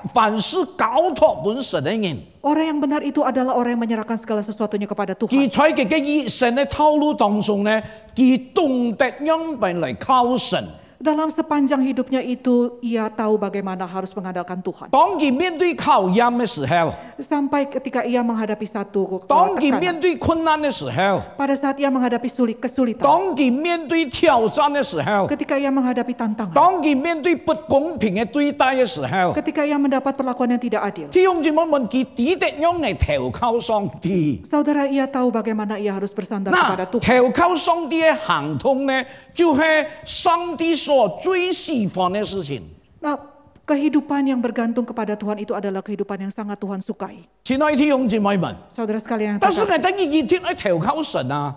凡事交託本神嘅人。 Orang yang benar itu adalah orang yang menyerahkan segala sesuatunya kepada 佢 Tuhan. 在佢嘅一生嘅透露當中呢，佢懂得樣本嚟靠神。Dalam sepanjang hidupnya itu, ia tahu bagaimana harus mengandalkan Tuhan. 當佢面對考驗嘅時候， Sampai ketika ia menghadapi satu 當佢面 tekanan. 對困難嘅時候， Pada saat ia menghadapi kesulitan. 當佢面對挑戰嘅時候， Ketika ia menghadapi tantangan. 當佢面對不公平嘅對待嘅時候， Ketika ia mendapat perlakuan yang tidak adil. 弟兄姊妹們，佢點得樣嚟投靠上帝？ Saudara, ia tahu bagaimana ia harus bersandar 嗱 kepada，Tuhan. 投靠上帝嘅行通呢，就係上帝所最喜歡嘅事情。 Nah, kehidupan yang bergantung kepada Tuhan itu adalah kehidupan yang sangat Tuhan sukai. 親愛的弟兄姊妹們， Saudara sekalian yang 但是我 terkasih, 等於熱天去投靠神啊，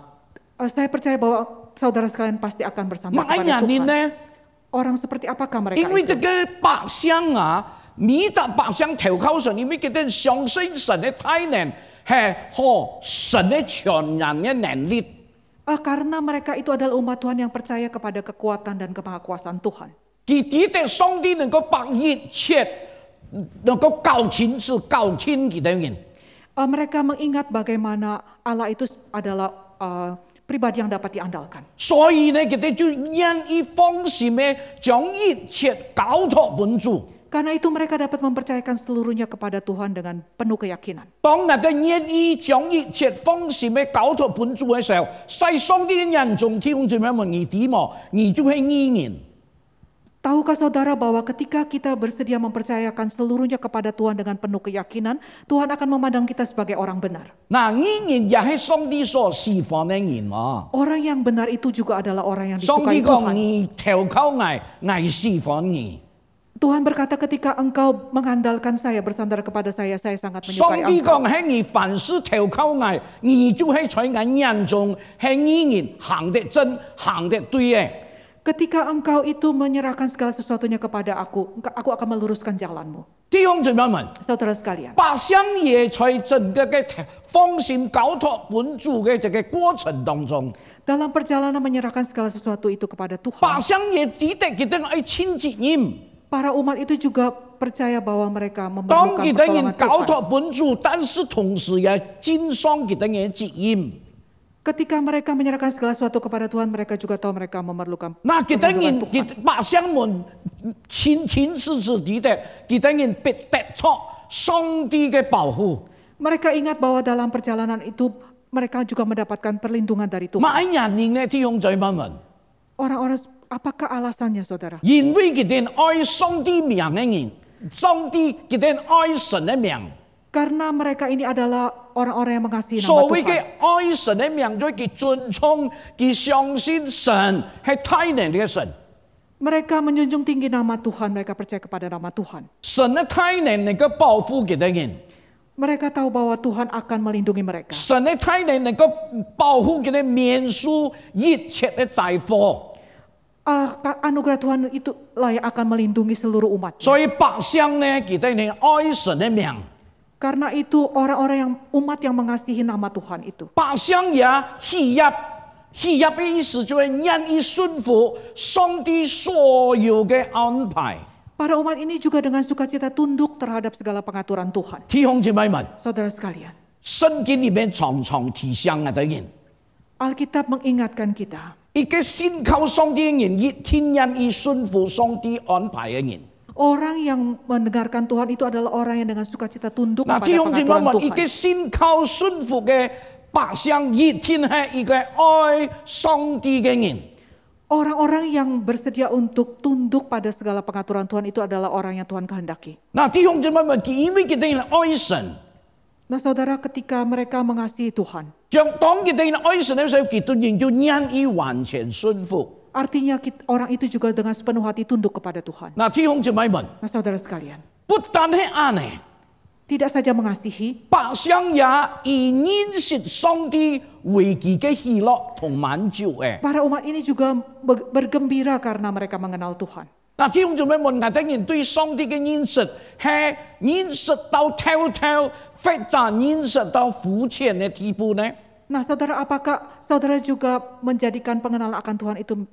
saya percaya bahwa saudara sekalian pasti akan bersandar 乜 kepada 人 Tuhan. 呢？ Orang seperti apakah mereka 因為 itu? 這個百姓啊，每隻百姓投靠神，因為佢哋相信神嘅大能係和神嘅全人嘅能力。 Karena mereka itu adalah umat Tuhan yang percaya kepada kekuatan dan kemahakuasaan Tuhan. 佢哋對上帝能夠把一切能夠交清是交清佢哋人。 Mereka mengingat bagaimana Allah itu adalah pribadi yang dapat diandalkan. 所以呢，佢哋就願意放心嘅將一切交託本主。 Karena itu mereka dapat mempercayakan seluruhnya kepada Tuhan dengan penuh keyakinan. 當我哋願意將一切放心嘅交託本主嘅時候，在上帝嘅眼中，弟兄姊妹們，你點麼？你就係義人。 Tahukah saudara bahwa ketika kita bersedia mempercayakan seluruhnya kepada Tuhan dengan penuh keyakinan, Tuhan akan memandang kita sebagai orang benar. 嗱，義人也係上帝所喜歡嘅人啊。 Orang yang benar itu juga adalah orang yang 上帝 disukai 講： Tuhan. 你投靠我，我喜歡你。 Tuhan berkata ketika engkau mengandalkan saya, bersandar kepada saya sangat 上 menyukai 帝 engkau. 講：喺你凡事投靠我，你就係在我眼中係義人，行得真，行得對嘅。 Ketika engkau itu menyerahkan segala sesuatunya kepada aku akan meluruskan jalanmu. 弟兄姊妹們， Saudara sekalian, 百姓也在整個嘅放心交託本主嘅這個過程當中， dalam perjalanan menyerahkan segala sesuatu itu kepada 百 Tuhan, 姓也知道佢哋係親自任。 para umat itu juga percaya bahwa mereka 當 memerlukan 佢哋人 pertolongan 交 Tuhan. 託本主，但是同時也盡上佢哋嘅責任。 Ketika mereka menyerahkan segala sesuatu kepada Tuhan, mereka juga tahu mereka memerlukan 嗱，佢哋 perlindungan 人 Tuhan. 百姓們親自知道，佢哋人必得出上帝嘅保護。 Mereka ingat bahwa dalam perjalanan itu mereka juga mendapatkan perlindungan dari Tuhan. 乜人呢？弟兄姊妹們， Orang-orang, apakah alasannya saudara? 因為佢哋愛上帝名嘅人，上帝佢哋愛神嘅名。 Karena mereka ini adalah orang-orang yang mengasihi nama 所謂嘅 Tuhan. 愛神嘅名，就係佢尊重、佢相信神係大能嘅神。 Mereka menjunjung tinggi nama Tuhan, mereka percaya kepada nama Tuhan. 神嘅大能能夠保護佢哋人， Mereka tahu bahwa Tuhan akan melindungi mereka. 神嘅大能能夠保護佢哋免受一切嘅災禍。 Anugerah Tuhan itu lah yang akan melindungi seluruh umat. 所以百姓呢，佢哋人愛神嘅名， Karena itu orang-orang yang umat yang mengasihi nama Tuhan itu. 百姓也喜悅。喜悅嘅意思就係願意順服上帝所有嘅安排。 Para umat ini juga dengan sukacita tunduk terhadap segala pengaturan Tuhan. 弟兄姊妹們， Saudara sekalian, 聖經裏面常常提醒我哋人， Alkitab mengingatkan kita, 一個信靠上帝嘅人，一天願意順服上帝安排嘅人。 orang yang mendengarkan Tuhan itu adalah orang yang dengan sukacita tunduk 嗱， kepada 弟兄姊妹 pengaturan 們，一個 Tuhan. 信靠順服嘅百姓，一天係一個愛上帝嘅人。 Orang-orang yang bersedia untuk tunduk pada segala pengaturan Tuhan itu adalah orang yang Tuhan kehendaki. 嗱，弟兄姊妹們，因為佢哋愛神， Nah saudara, ketika mereka mengasihi Tuhan, 當佢哋愛神嘅時候，佢哋就願意完全順服。 artinya orang itu juga dengan sepenuh hati tunduk kepada Tuhan. 嗱，弟兄姊妹們， Nah saudara sekalian, 不單係安尼， tidak saja mengasihi, 百姓也以認識上帝為佢嘅喜樂同滿足嘅。 para umat ini juga bergembira karena mereka mengenal Tuhan. 嗱，弟兄姊妹們，我哋人對上帝嘅認識係認識到透透，或者認識到膚淺嘅地步呢？ Nah saudara, apakah saudara juga menjadikan pengenalan akan Tuhan itu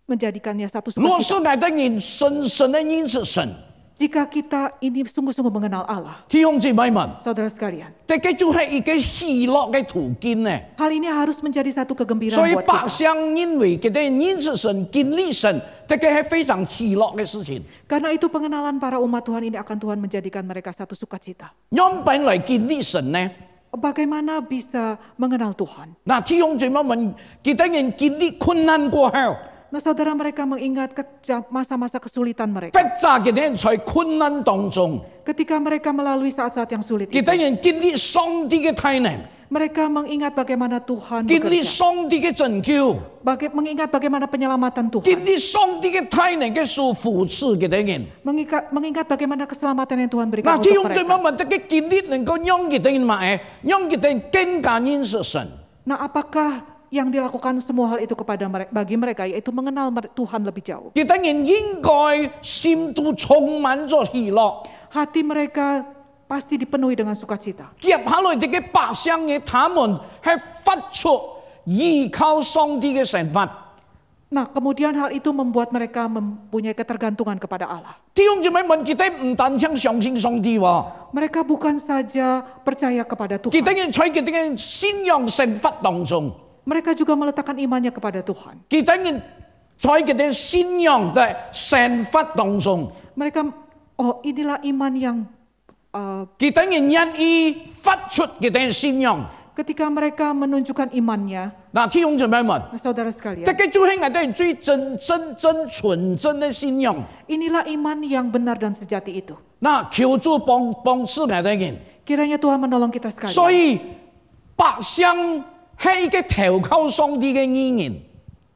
menjadikannya satu 若是 sukacita? 我哋人深深嘅認識神， Jika kita ini sungguh-sungguh mengenal Allah, 弟兄姊妹們， saudara sekalian, 這個就係一個喜樂嘅途徑呢。 hal ini harus menjadi satu kegembiraan 所以 buat 百 kita. 姓因為佢哋認識神、建立神，這個係非常喜樂嘅事情。 Karena itu pengenalan para umat Tuhan ini akan Tuhan menjadikan mereka satu sukacita. 因本來建立神呢， Bagaimana bisa mengenal Tuhan? 嗱，弟兄姊妹們，佢哋人建立困難過後， Nah, saudara, mereka mengingat masa-masa kesulitan mereka. 複雜嘅人在困難當中， Ketika mereka melalui saat-saat yang sulit 佢 itu, 哋人建立上帝嘅大能， mereka mengingat bagaimana Tuhan 建立 bekerja, 上帝嘅拯救， mengingat bagaimana penyelamatan 建 Tuhan, 立上帝嘅大能嘅所扶持嘅人。 mengingat bagaimana keselamatan yang Tuhan berikan 嗱，弟 untuk 兄姊妹 mereka. 們，這個建立能夠讓佢哋乜嘢？讓佢哋更加認識神。 Nah, apakah yang dilakukan semua hal itu kepada mereka, bagi mereka, yaitu mengenal Tuhan lebih jauh? 佢哋人應該心都充滿咗喜樂。 Hati mereka pasti dipenuhi dengan sukacita. 接下來這個百姓嘅他們係發出依靠上帝嘅神法。 Nah, kemudian hal itu membuat mereka mempunyai ketergantungan kepada Allah. 弟兄姊妹們，佢哋唔單止相信上帝喎， Mereka bukan saja percaya kepada 佢 Tuhan, 哋人在佢哋嘅信仰神法當中， mereka juga meletakkan imannya kepada Tuhan. 佢哋人在佢哋信仰嘅神法當中， Mereka, oh inilah iman yang 佢哋人願意發出佢哋嘅信仰。 ketika mereka menunjukkan imannya, 嗱，弟兄姊妹們， nah, saudara sekalian, 這個就係我哋最真純真嘅信仰。 inilah iman yang benar dan sejati itu. 嗱，求主幫助我哋人。 Kiranya Tuhan menolong kita 所 sekalian. 以百姓係一個投靠上帝嘅義人。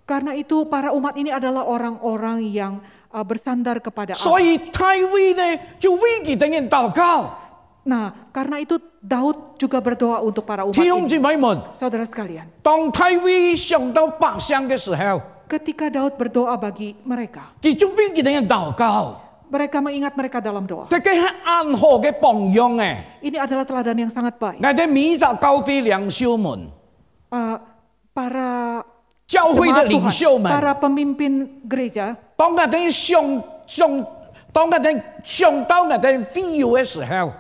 Karena itu para umat ini adalah orang-orang yang bersandar kepada 所 Allah. 以大衛呢就為佢哋人禱告。 Nah, karena itu Daud juga berdoa untuk para umat 弟兄 ini. 姊妹們， Saudara sekalian, 當大衛想到百姓嘅時候， ketika Daud berdoa bagi mereka, 佢就為佢哋人禱告。 mereka mengingat mereka dalam doa. 這個係安好嘅榜樣嘅。 Ini adalah teladan yang sangat baik. 我哋每集教會領袖們、 Para 教會嘅 jemaat 領袖 Tuhan, 們， para pemimpin gereja, 當我哋當我哋想到我哋需要嘅時候，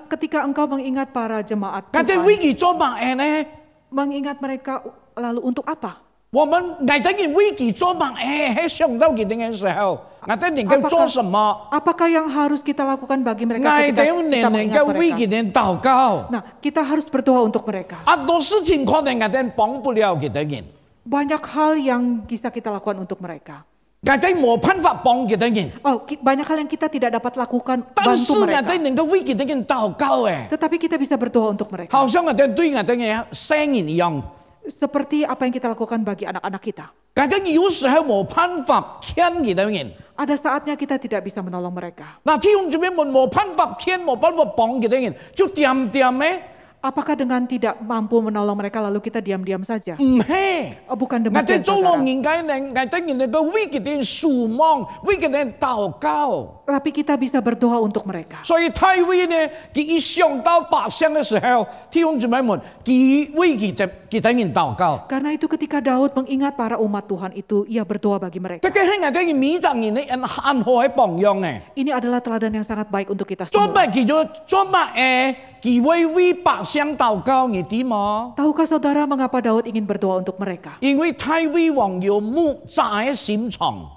ketika engkau mengingat para jemaat 我哋 Tuhan, 為佢做乜嘢呢？ mengingat mereka lalu untuk apa? 我們我哋人為佢做乜嘢？喺想到佢哋嘅時候，我哋能夠做什麼？ Apakah yang harus kita lakukan bagi 我 mereka ketika 哋 kita 能 mengingat 夠為 mereka? 佢哋禱告。 Nah, kita harus berdoa untuk mereka. 很多事情可能我哋幫不了佢哋人， Banyak hal yang bisa kita lakukan untuk mereka. 我哋冇辦法幫佢哋人， Oh, banyak hal yang kita tidak dapat lakukan 但是 bantu 我哋 mereka. 能夠為佢哋人禱告嘅， Tetapi kita bisa berdoa untuk mereka. 好像我哋對我哋嘅聲音一樣。 Seperti apa yang kita lakukan bagi anak-anak kita. 我哋有時候冇辦法勸佢哋人。 Ada saatnya kita tidak bisa menolong mereka. 嗱，弟兄姊妹們冇辦法勸，冇辦法幫佢哋人，就點嘅？ Apakah dengan tidak mampu menolong mereka lalu kita diam-diam saja? 唔係。 Oh, bukan 我哋 demikian, 做老 saudara. 人家呢，我哋人能夠為佢哋守望，為佢哋禱告。 Tapi kita bisa berdoa untuk mereka. 所以大衛呢，佢一想到百姓嘅時候，弟兄姊妹們，佢為佢哋人禱告。 Karena itu ketika Daud mengingat para umat Tuhan itu, ia berdoa bagi mereka. 這個係我哋每個人嘅很好嘅榜樣嘅。 Ini adalah teladan yang sangat baik untuk kita 做 semua. 乜叫做做乜？佢會為百姓禱告，你知嗎？ Tahukah saudara mengapa Daud ingin berdoa untuk mereka? 因為大衛王有木在心腸。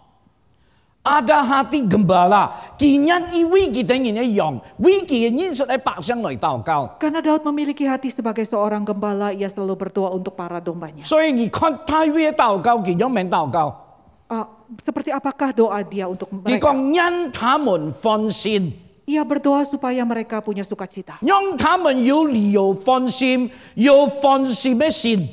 ada hati gembala, kinyan iwi kita ingin yang, wiki ingin sedai paksa ngoi tau kau. Karena Daud memiliki hati sebagai seorang gembala, ia selalu berdoa untuk para dombanya. So ini kan taiwi tau kau, kinyan men tau kau. Seperti apakah doa dia untuk mereka? Dikong nyan tamun fonsin. Ia berdoa supaya mereka punya sukacita. Nyong tamun yu liu fonsim sin.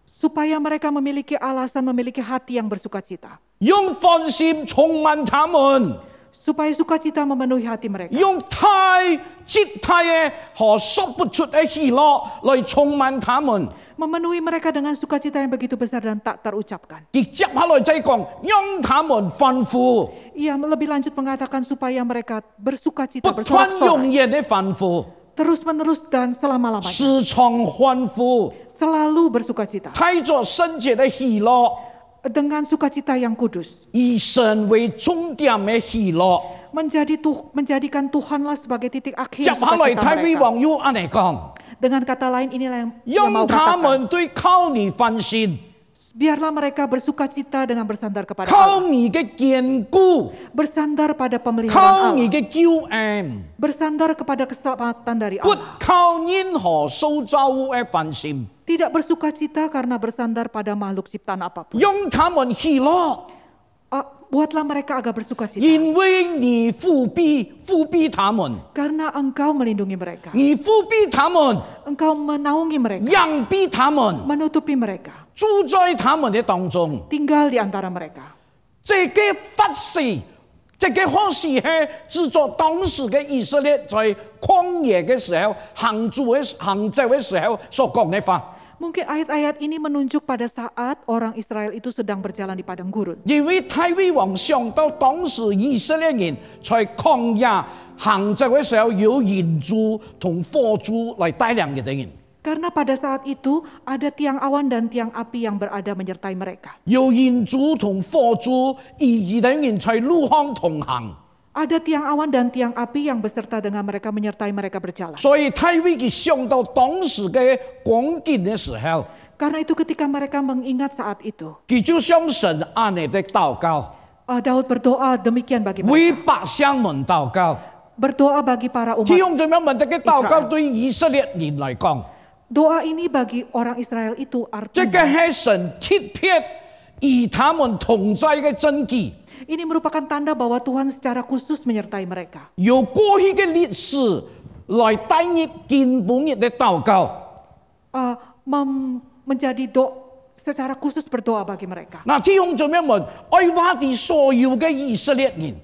Supaya mereka memiliki alasan, memiliki hati yang bersukacita. Yung fonsim chongman tamun. Supaya sukacita memenuhi hati mereka. Yung tai chit tai ho sop不出嘅喜樂來充滿他們。 Memenuhi mereka dengan sukacita yang begitu besar dan tak terucapkan. 接下來再講，讓他們歡呼， Ia lebih lanjut mengatakan supaya mereka bersukacita, 不斷用 bersorak-sorai. 人的歡呼， Terus menerus dan selama-lamanya. 時常歡呼， Selalu bersukacita. 帶着聖潔的喜樂， Dengan sukacita yang kudus. 以神為終點的喜樂， menjadikan Tuhanlah sebagai titik akhir 接下來 sukacita 太威 mereka. 王要安尼講， Dengan kata lain inilah yang 讓 mau 他 katakan. 們對靠你翻身， Biarlah mereka bersukacita dengan bersandar kepada 靠 Allah. 你嘅堅固， Bersandar pada 靠 pemeliharaan 你 Allah. 嘅救恩， Bersandar kepada keselamatan dari 不 Allah. 靠任何塑造物嘅翻身， Tidak bersukacita karena bersandar pada makhluk ciptaan apapun. 讓他們喜樂， Buatlah mereka agak bersukacita. 因為你覆庇他們， Karena engkau melindungi mereka. 你覆庇他們， Engkau menaungi mereka. 養庇他們， Menutupi mereka. 住在他們嘅當中。 Tinggal di antara mereka. 這個法事，這個好事係製作當時嘅以色列在曠野嘅時候行走嘅時候所講嘅話。 Mungkin ayat-ayat ini menunjuk pada saat orang Israel itu sedang berjalan di padang gurun. 因為太威王想到當時以色列人在曠野行走嘅時候有雲柱同火柱嚟帶領佢哋人， Karena pada saat itu ada tiang awan dan tiang api yang berada menyertai mereka. 有雲柱同火柱而佢哋人在路上同行。 Ada tiang awan dan tiang api yang beserta dengan mereka menyertai mereka berjalan. 所以太威佢想到當時嘅光景嘅時候， Karena itu ketika mereka mengingat saat itu, 佢就向神安尼的禱告， Daud berdoa demikian bagi mereka. 為百姓們禱告。 Berdoa bagi para 弟 umat. 兄姊妹們，嘅禱告對以色列人嚟講， Doa ini bagi orang Israel itu 這個 artinya 係神特別與他們同在嘅真據。 ini merupakan tanda bahwa Tuhan secara khusus menyertai mereka. 由過去嘅歷史來帶入根本嘅禱告。 Menjadi secara khusus berdoa bagi mereka. 嗱，弟兄姊妹們，愛話啲所有嘅以色列人，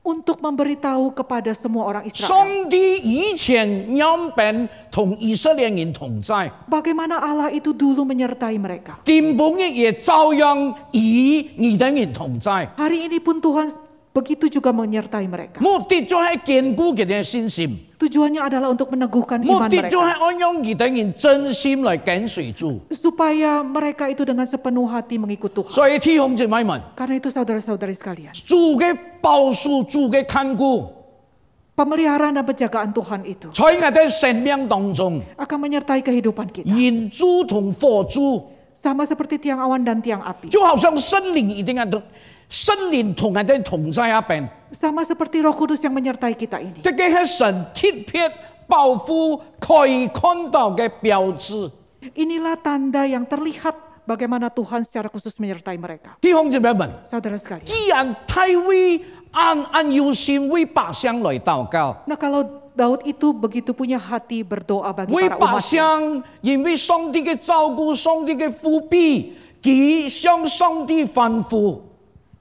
Untuk memberitahu kepada semua orang Israel. 上帝以前兩邊同以色列人同在， Bagaimana Allah itu dulu menyertai mereka. 根本嘅也照樣與你哋人同在。 Hari ini pun Tuhan begitu juga menyertai mereka. 目的就係堅固佢哋嘅信心。 Tujuannya adalah untuk meneguhkan 目 iman 的就係 mereka. 按用佢哋人真心嚟跟隨主。 Supaya mereka itu dengan sepenuh hati mengikut Tuhan. 所以弟兄姊妹們， Karena itu saudara-saudari sekalian. 主嘅保守、主嘅看顧， Pemeliharaan dan penjagaan Tuhan itu 在我哋生命當中， akan menyertai kehidupan kita. 雲柱同火柱， Sama seperti tiang awan dan tiang api. 就好像聖靈一定係聖靈同我哋同在一邊。 Sama seperti Roh Kudus yang menyertai kita ini. 這個係神特別保護可以看到嘅標誌。 Inilah tanda yang terlihat bagaimana Tuhan secara khusus menyertai mereka. 弟兄姊妹們， Saudara sekalian. 既然太為按有心為百姓來禱告， Nah kalau Daud itu begitu punya hati berdoa bagi 為 para 百 umatnya. 姓因為上帝嘅照顧、上帝嘅扶庇，佢向上帝吩咐。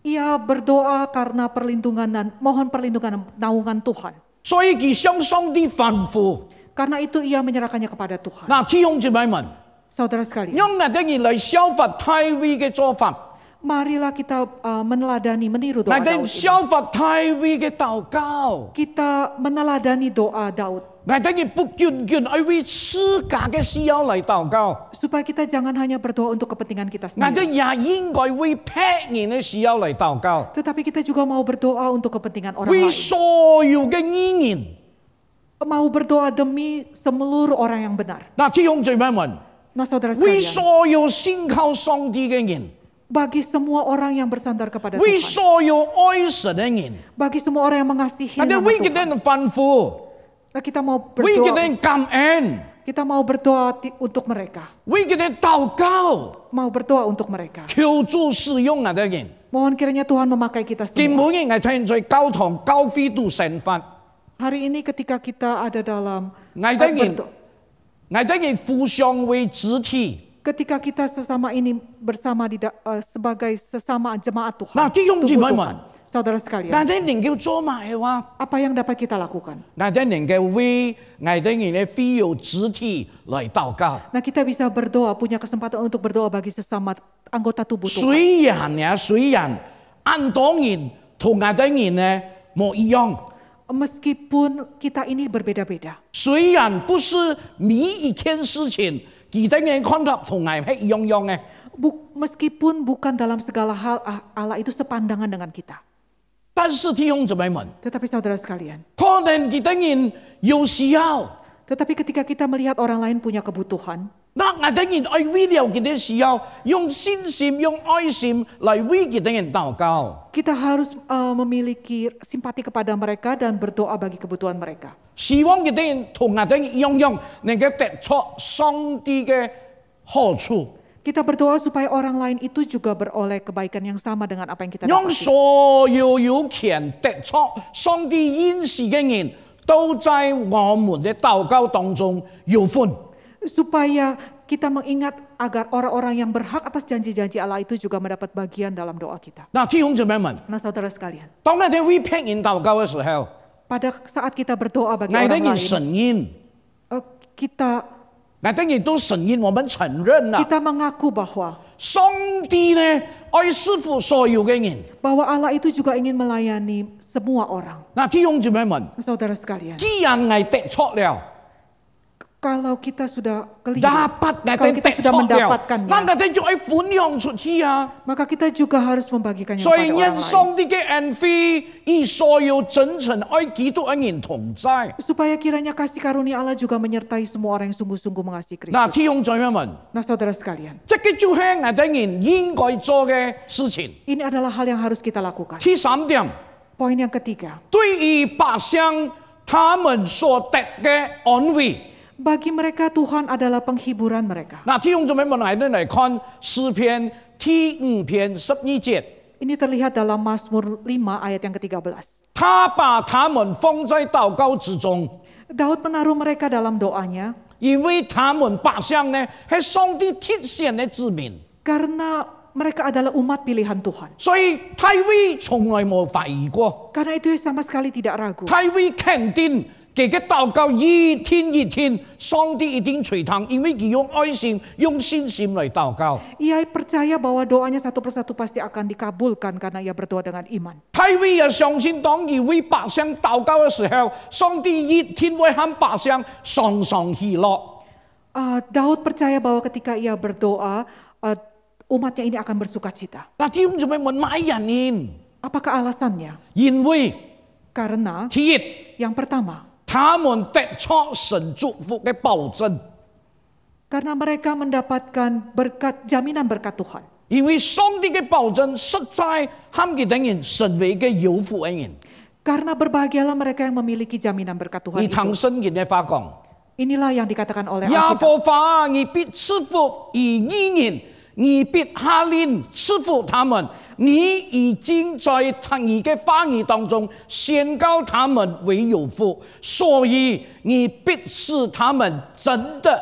Ia berdoa karena perlindungan dan mohon perlindungan dan naungan Tuhan. 所以佢向上帝吩咐。 Karena itu ia menyerahkannya kepada Tuhan. 嗱，弟兄姊妹們， Saudara sekalian, 讓我哋嚟效法太威嘅做法， marilah kita meneladani, meniru 我 doa 哋 Daud ini. 效法太威嘅禱告， Kita meneladani doa Daud. 我哋不斷去為自家嘅需要嚟禱告， Supaya kita jangan hanya berdoa untuk kepentingan kita 我哋 sendiri. 也應該為別人嘅需要嚟禱告， Tetapi kita juga mau berdoa untuk kepentingan orang 為 lain. 所有嘅義人。 Mau berdoa demi seluruh orang yang benar. 嗱，弟兄姊妹們， Nah saudara 為 sekalian, 所有信靠上帝嘅人， bagi semua orang yang bersandar kepada 為 Tuhan. 所有愛神嘅人， Bagi semua orang yang mengasihi 我哋 nama 為佢 Tuhan. 哋吩咐， Nah, kita mau 為佢 berdoa, 哋感恩， kita mau berdoa untuk mereka. 為佢哋禱告。 Mau berdoa untuk mereka. 求主使用我哋人， Mohon kiranya Tuhan memakai kita 根 semua. 本嘅我聽在教堂教會度生活， Hari ini ketika kita ada dalam 我哋 berdo- 人互相為肢體。 ketika kita sesama ini bersama sebagai sesama jemaat Tuhan. Nah,弟兄姊妹們， Saudara 我 sekalian, 哋能夠做乜嘅話？ apa yang dapat kita lakukan? 我哋能夠為我哋嘅非有肢體來禱告。 Nah, kita bisa berdoa, punya kesempatan untuk berdoa bagi sesama anggota tubuh Tuhan. 雖然按當然同我哋人呢冇一樣， Meskipun kita ini berbeda-beda. 雖然不是每一件事情，佢哋人看法同我係一樣樣嘅。 Meskipun bukan dalam segala hal Allah itu sepandangan dengan kita. 但是弟兄姊妹们， Tetapi saudara sekalian, 可能佢哋人有需要， tetapi ketika kita melihat orang lain punya kebutuhan, 那我哋人愛為了佢哋需要，用信心、用愛心來為佢哋人禱告。 kita harus memiliki simpati kepada mereka dan berdoa bagi kebutuhan mereka. 希望佢哋人同我哋一樣能夠得出上帝嘅好處。 Kita berdoa supaya orang lain itu juga beroleh kebaikan yang sama dengan apa yang kita 讓 dapati. 所有有權得出上帝應許嘅人，都在我們嘅禱告當中有份。 Supaya kita mengingat agar orang-orang yang berhak atas janji-janji Allah itu juga mendapat bagian dalam doa kita. 嗱，弟兄姊妹們， Nah saudara sekalian, 當我哋為別人禱告嘅時候， pada saat kita berdoa bagi 我 orang 哋要 lain, 承認， kita 我哋亦都承認，我們承認啦， kita mengaku bahwa 上帝呢愛賜福所有嘅人。 bahwa Allah itu juga ingin melayani semua orang. 嗱，弟兄姊妹們， Saudara sekalian, 既然我得出了， kalau kita sudah kelihat, dapat我 kalau 哋 kita 得 sudah 出了， mendapatkannya, 那我哋就要分享出去啊！ maka kita juga harus membagikannya 所以 kepada 因 orang lain. 上帝嘅恩惠與所有真誠愛基督嘅人同在。 Supaya kiranya kasih karunia Allah juga menyertai semua orang yang sungguh-sungguh mengasihi 嗱， Kristus. 弟兄姊妹們， Nah saudara sekalian, 這個就係我哋人應該做嘅事情。 ini adalah hal yang harus kita lakukan. 第三點， Poin yang ketiga, 對於百姓他們所得嘅安慰。 bagi mereka Tuhan adalah penghiburan mereka. 嗱，弟兄姊妹們，我哋嚟看詩篇第5篇12節， Ini terlihat dalam Mazmur 5 ayat yang ke-13. 他把他們放在禱告之中， Daud menaruh mereka dalam doanya 因為他們百姓呢係上帝挑選嘅子民， karena mereka adalah umat pilihan Tuhan. 所以大衛從來冇懷疑過， Karena itu sama sekali tidak ragu. 大衛肯定佢嘅禱告一天一天，上帝一定垂聽，因為佢用愛心、用信心嚟禱告。 Ia percaya bahwa doanya satu persatu pasti akan dikabulkan karena ia berdoa dengan iman. 大衛也相信，當佢為百姓禱告嘅時候，上帝一天會向百姓常常喜樂。 Daud percaya bahwa ketika ia berdoa, umatnya ini akan bersuka cita. 嗱，弟兄姊妹們，乜原因？ Apakah alasannya? 因為 Karena 第一， yang pertama, 他們得出神祝福嘅保證， karena mereka mendapatkan jaminan berkat Tuhan. 因為上帝嘅保證實在喊佢哋人成為嘅有福嘅人。 Karena berbahagialah mereka yang memiliki jaminan berkat Tuhan 而 itu. 唐聖經嘅話講， Inilah yang dikatakan oleh 耶 Alkitab. 和華你必賜福與義人，你必下令賜福他們。你已經在你嘅話語當中宣告他們為有福，所以你必使他們真的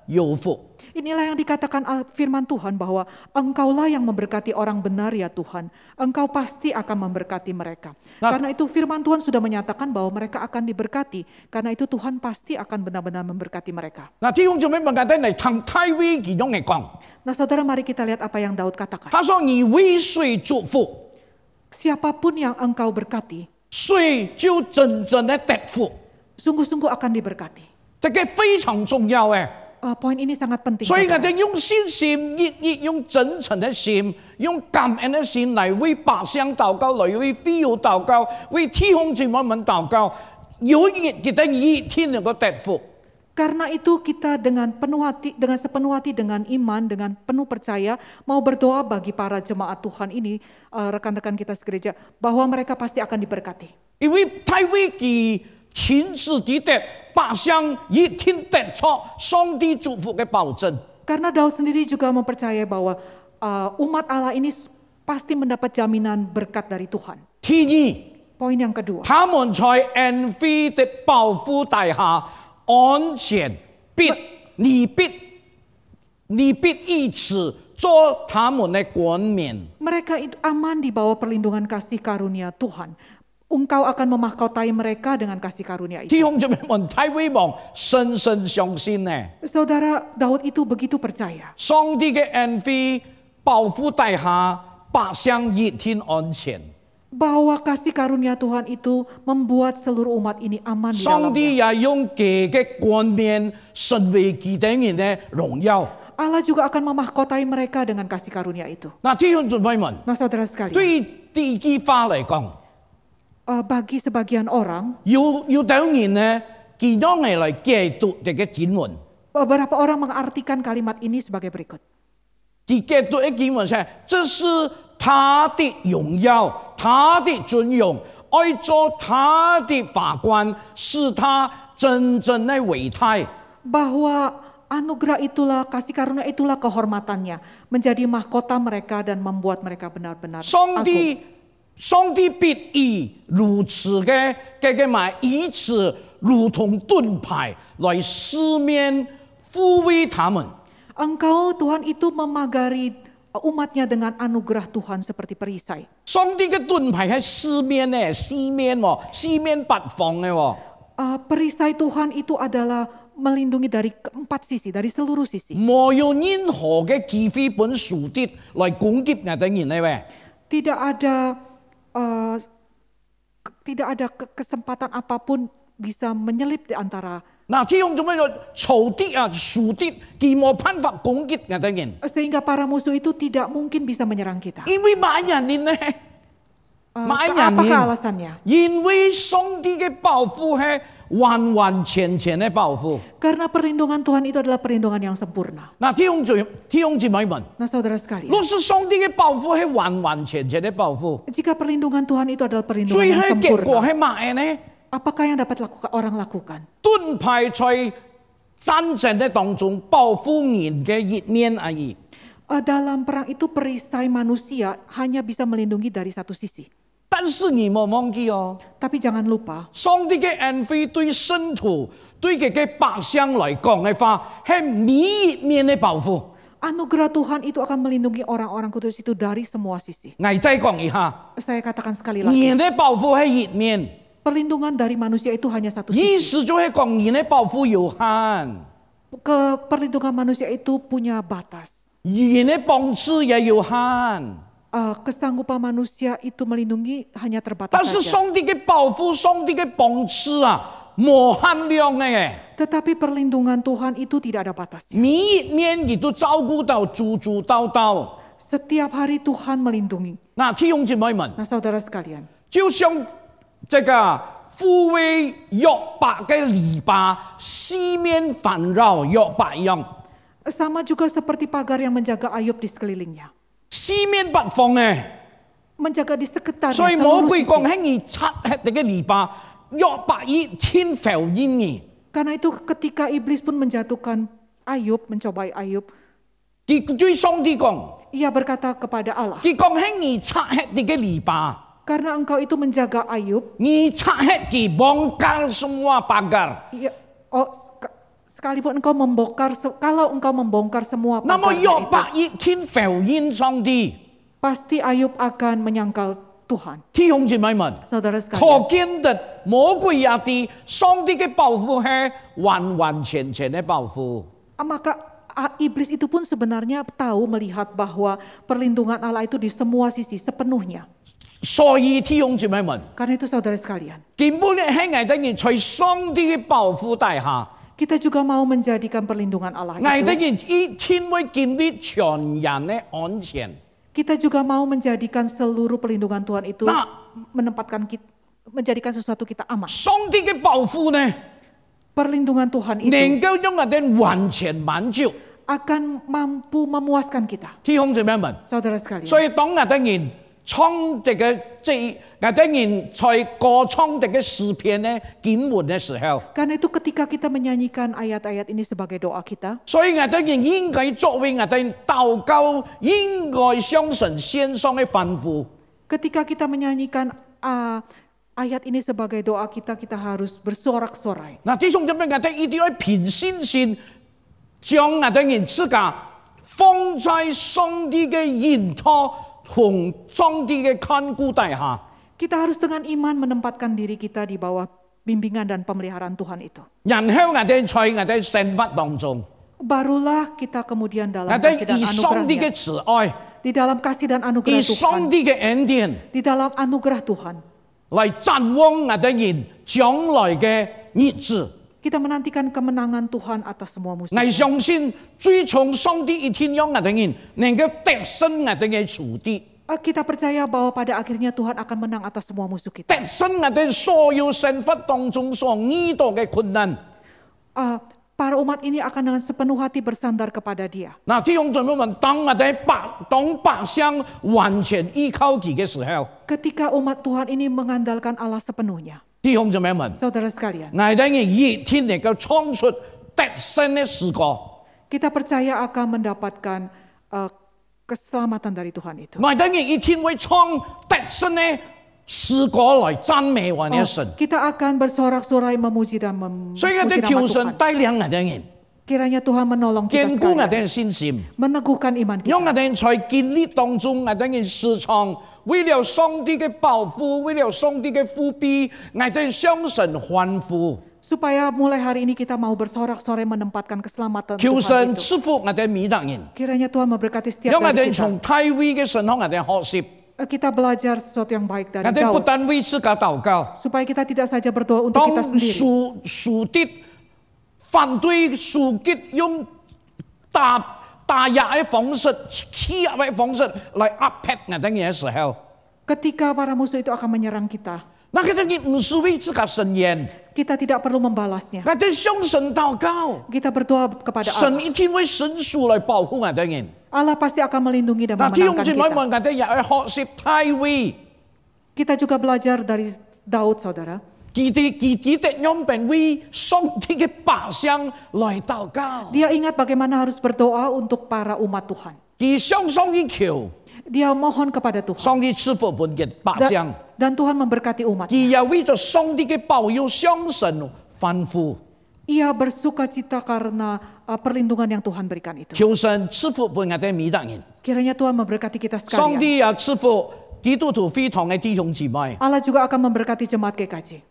有福。 Inilah yang dikatakan firman Tuhan bahwa Engkaulah yang memberkati orang benar ya Tuhan. Engkau pasti akan memberkati mereka. Nah, karena itu firman Tuhan sudah menyatakan bahwa mereka akan diberkati. Karena itu Tuhan pasti akan benar-benar memberkati mereka. 嗱，弟兄姊妹們，我哋嚟聽大衛其中嘅講， Nah saudara, mari kita lihat apa yang Daud katakan. 他說：你為誰祝福， Siapapun yang engkau berkati, 誰就真正嘅得福。 sungguh-sungguh akan diberkati. 這個非常重要嘅。 Poin ini sangat penting. 所以我 saudara. 哋用信心，用真誠嘅心，用感恩嘅心嚟為百姓禱告，嚟為非友禱告，為弟兄姊妹們禱告。有一日佢哋一天能夠得福。 Karena itu kita dengan penuh hati, dengan sepenuh hati, dengan iman, dengan penuh percaya mau berdoa bagi para jemaat Tuhan ini, rekan-rekan kita segereja, bahwa mereka pasti akan diberkati. 因為大衛佢親自地得百姓一天得出上帝祝福嘅保證。 Karena Daud sendiri juga mempercayai bahwa umat Allah ini pasti mendapat jaminan berkat dari Tuhan. 第二， Poin yang kedua, 他們在恩惠的保護底下安全，你必以此做他們的冠冕。 mereka itu aman di bawah perlindungan kasih karunia Tuhan. Engkau akan memahkotai mereka dengan kasih karunia 弟 itu. 兄姊妹們，大衛王深深相信呢， Saudara, Daud itu begitu percaya 上帝嘅恩惠保護底下，百姓一天安全。 bahwa kasih karunia Tuhan itu membuat seluruh umat ini aman di 上帝 dalamnya. 也用佢嘅冠冕成為佢哋人嘅榮耀。 Allah juga akan memahkotai mereka dengan kasih karunia itu. 嗱，弟兄姊妹們， Nah saudara sekalian, 對第一句話嚟講， bagi sebagian orang, 有啲人呢，佢當係嚟解讀呢個經文， beberapa orang mengartikan kalimat ini sebagai berikut. 佢解讀嘅經文係，這是他的榮耀，他的尊榮，愛做他的法官，是他真正嘅偉大。 Bahwa anugerah itulah, kasih karunia itulah kehormatannya, menjadi mahkota mereka dan membuat mereka benar-benar 上 agung. 帝，上帝必以如此嘅埋以此如同盾牌來四面撫慰他們。 Engkau Tuhan itu memagari umatnya dengan anugerah Tuhan seperti perisai. 上帝嘅盾牌係四面嘅，四面八方嘅。 Perisai Tuhan itu adalah melindungi dari keempat sisi, dari seluruh sisi. 冇有任何嘅機會本屬敵來攻擊我哋人咧。 Tidak ada kesempatan apapun bisa menyelip di antara. 嗱，天用做咩仇敵啊、屬敵，佢冇辦法攻擊我哋人， Sehingga para musuh itu tidak mungkin bisa menyerang kita. 因為買人呢，買人 Apakah alasannya? 因為上帝嘅保護係完完全全嘅保護。 Karena perlindungan Tuhan itu adalah perlindungan yang sempurna. 嗱，天用姊妹們， Nah saudara sekalian, 若是上帝嘅保護係完完全全嘅保護， jika perlindungan Tuhan itu adalah perlindungan 最 yang 後結果 sempurna, 係乜呢？ apakah yang dapat orang lakukan? 盾牌在戰爭嘅當中保護人嘅一面而已。 Dalam perang itu perisai manusia hanya bisa melindungi dari satu sisi. 但是你冇忘記哦， Tapi jangan lupa, 上帝嘅恩惠對信徒、對佢嘅百姓嚟講嘅話，係每一面嘅保護。 anugerah Tuhan itu akan melindungi orang-orang kudus itu dari semua sisi. 我再講一下， Saya katakan sekali lagi, 人嘅保護係一面， perlindungan dari manusia itu hanya satu 意 sisi. 思就係講人嘅保護有限， Perlindungan manusia itu punya batas. 人嘅幫助也有限。 Kesanggupan manusia itu melindungi hanya 但 terbatas 是 saja. 上帝嘅保護、上帝嘅幫助啊，無限量嘅， Tetapi perlindungan Tuhan itu tidak ada batasnya. 每一面亦都照顧到主道道。 Setiap hari Tuhan melindungi. 嗱，弟兄姊妹們， Nah saudara sekalian, 就像這個護衛約伯嘅籬笆，四面環繞約伯一樣， sama juga seperti pagar yang menjaga Ayub di sekelilingnya. 四面八方嘅。 Menjaga di sekitarnya 所以魔 seluruh 鬼講 sisi. 喺你漆黑嘅籬笆，約伯以天浮煙兒， Karena itu ketika iblis pun menjatuhkan Ayub, mencobai Ayub, 佢對上帝講， ia berkata kepada Allah, 佢講喺你漆黑嘅籬笆， karena engkau itu menjaga Ayub, 你漆黑嘅bongkar semua pagar。 sekalipun engkau membongkar, kalau engkau membongkar semua 那麼約 pagarnya 伯 itu, 以天浮煙上帝， pasti Ayub akan menyangkal Tuhan. 弟兄姊妹們， Saudara sekalian, 可見得魔鬼也啲上帝嘅保護係完完全全嘅保護。 maka iblis itu pun sebenarnya tahu melihat bahwa perlindungan Allah itu di semua sisi sepenuhnya. 所以弟兄姊妹們， Karena itu saudara sekalian, 根本咧喺我哋人在上帝嘅保護底下。 kita juga mau menjadikan perlindungan Allah 我哋 itu. 人一天會建立全人嘅安全。 Kita juga mau menjadikan seluruh perlindungan Tuhan itu Nah. menempatkan kita, menjadikan sesuatu kita aman. 上帝嘅保護呢， Perlindungan Tuhan itu 能夠讓我哋完全滿足。 akan mampu memuaskan kita, 弟兄姊妹們， saudara sekalian. 所以當我哋人唱這個我哋人在歌唱這個詩篇呢經文嘅時候， Karena itu ketika kita menyanyikan ayat-ayat ini sebagai doa kita, 所以我哋人應該作為我哋禱告應該向神獻上嘅吩咐。 ketika kita menyanyikan ayat ini sebagai doa kita, kita harus bersorak-sorai. 嗱，弟兄姊妹，我哋一定要憑信心將我哋人自家放在上帝嘅引導同上帝嘅看顧底下。 Kita harus dengan iman menempatkan diri kita di bawah bimbingan dan pemeliharaan Tuhan itu. 然後我哋在我哋生活當中， Barulah kita kemudian dalam 我 kasih 哋 dan 以上帝嘅 anugerahnya, 慈愛， di dalam kasih dan 以 anugerah 上 Tuhan, 帝嘅恩典 di dalam anugerah Tuhan, 嚟展望我哋人將來嘅日子。 kita menantikan kemenangan Tuhan atas semua musuh. 我相信最終上帝一天讓我哋人能夠得勝我哋嘅處敵。Kita percaya bahwa pada akhirnya Tuhan akan menang atas semua musuh kita. 得勝我哋所有生活當中所遇到嘅困難。 Para umat ini akan dengan sepenuh hati bersandar kepada Dia. 嗱，弟兄姊妹們，當百姓完全依靠佢嘅時候， Ketika umat Tuhan ini mengandalkan Allah sepenuhnya. 弟兄姊妹們， Saudara sekalian, 我哋嘅熱天能夠創出得勝嘅時過， kita percaya akan mendapatkan keselamatan dari Tuhan itu. 我哋嘅熱天會創得勝嘅時過來讚美我哋嘅神。 Kita akan bersorak-sorai memuji dan 所以我 memuji 哋求 nama 神 Tuhan. 帶領我哋嘅， Kiranya Tuhan menolong kita 堅固我哋 sekalian, 嘅信心， meneguhkan iman 讓 kita. 我哋在建立當中，我哋嘅時常為了上帝嘅保護，為了上帝嘅福庇，我哋相信歡呼。 Supaya mulai hari ini kita mau bersorak-sorai menempatkan keselamatan 求 Tuhan 神 itu. 賜福我哋每一人， Kiranya Tuhan memberkati setiap 讓我 dari 哋 kita. 從大衛嘅神學我哋學習， Kita belajar sesuatu yang baik 我 dari 哋不 Daud. 但為自己禱告， Supaya kita tidak saja berdoa untuk kita 當 sendiri. 屬敵反對屬敵用打壓嘅方式、欺壓嘅方式來壓迫我哋嘅時候， Ketika para musuh itu akan menyerang kita, 那個人唔是為自己伸冤， kita tidak perlu membalasnya. 我哋向神禱告， Kita berdoa kepada 神 Allah. 一定會伸手來保護我哋人。 Allah pasti akan melindungi dan 嗱，弟兄 memenangkan 姊妹 kita. 們，我哋也要學習大衛。 Kita juga belajar dari Daud, saudara. 佢哋用本為上帝嘅百姓來禱告， Dia ingat bagaimana harus berdoa untuk para umat Tuhan. 佢向上帝求， Dia mohon kepada Tuhan. 上帝賜福本嘅百姓， Dan Tuhan memberkati umat. 佢又為咗上帝嘅保佑向神歡呼， Ia bersuka cita karena perlindungan yang Tuhan berikan itu. 求神賜福本我哋每一人。 Kiranya Tuhan memberkati kita 上 sekalian. 帝也賜福基督徒非堂嘅弟兄姊妹， Allah juga akan memberkati jemaat GKJ.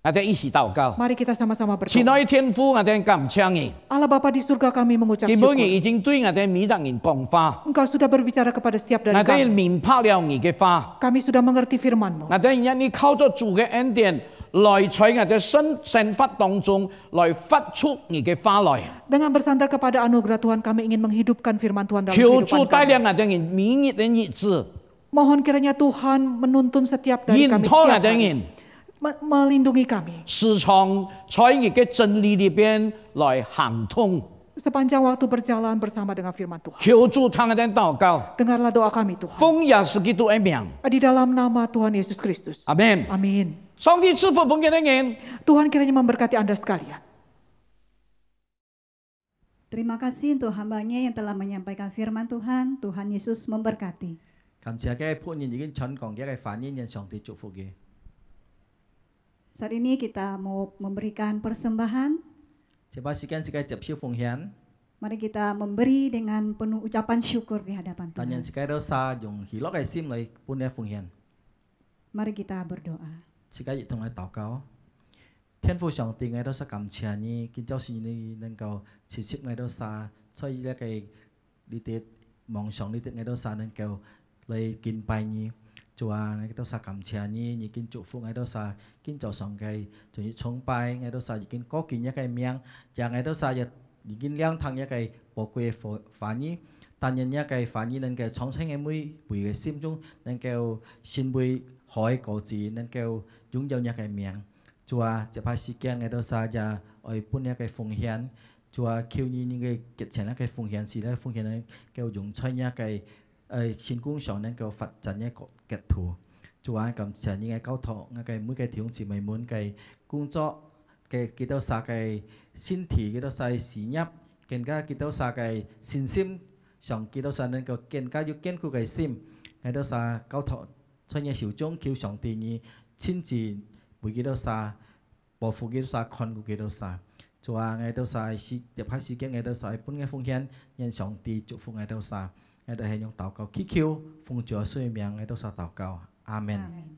我哋一起禱告。 Mari kita sama-sama 親 berdoa. 愛的天父，我哋感謝你， Allah Bapa di surga kami mengucap 基本你 syukur. 已經對我哋每一人講話， Engkau sudah berbicara kepada setiap 我 dari 哋 kami. 明白了你嘅話。 Kami sudah mengerti firman-Mu. 我哋因你靠着主嘅恩典，來在我哋生活當中來發出你嘅話來。 Dengan bersandar kepada anugerah Tuhan, kami ingin menghidupkan firman Tuhan dalam 求主 kehidupan 帶 kami. 領我哋人每日嘅日子， Mohon kiranya Tuhan menuntun setiap dari 引 kami 導我 setiap 哋 hari. 人 Melindungi kami. 時常在你嘅真理裏邊來行通。 Sepanjang waktu berjalan bersama dengan firman Tuhan. 求主聽我哋禱告， Dengarlah doa kami Tuhan. 奉耶穌基督嘅名， Di dalam nama Tuhan Yesus Kristus. 阿門。 Amin. 上帝賜福本嘅人， Tuhan kiranya memberkati Anda sekalian. Terima kasih untuk hambanya yang telah menyampaikan firman Tuhan. Tuhan Yesus memberkati. 感謝嘅判言已經傳講嘅反映人上帝祝福嘅。 Saat ini kita mau memberikan persembahan. 這把時間是該接受奉獻， Mari kita memberi dengan penuh ucapan syukur di hadapan 但人 Tuhan. 是該都撒用喜樂嘅心嚟本嘅奉獻， Mari kita berdoa. 是該一同嚟禱告。天父上帝，我都是感謝你，見到是你能夠持續我都撒，所以呢個你哋夢想你哋我都撒能夠嚟敬拜你。主啊，我都撒感謝你，已經祝福我都撒，見做上帝，仲要崇拜我都撒，已經高見一個名，讓我都撒已經兩趟一個寶貴嘅反應，但人一個反應能夠創出嘅每回嘅心中，能夠先為海個字，能夠擁有一個名。主啊，這把時間我都撒也愛本一個奉獻。主啊，求你呢個結成一個奉獻是咧，奉獻能夠用出一個。善功上能夠發展一個結圖，主啊，感謝你嘅交託，我嘅每個弟兄姊妹們嘅工作嘅幾多曬嘅身體，幾多曬事業，更加幾多曬嘅信心上，幾多曬能夠更加要堅固嘅心，幾多曬交託在你手中，求上帝你親自為幾多曬保護幾多曬看顧幾多曬，主啊，我都曬入喺時間，我都曬本嘅奉獻，讓上帝祝福我都曬。我哋係用禱告祈求，奉主耶穌嘅名，我都撒禱告，阿門。 Amin.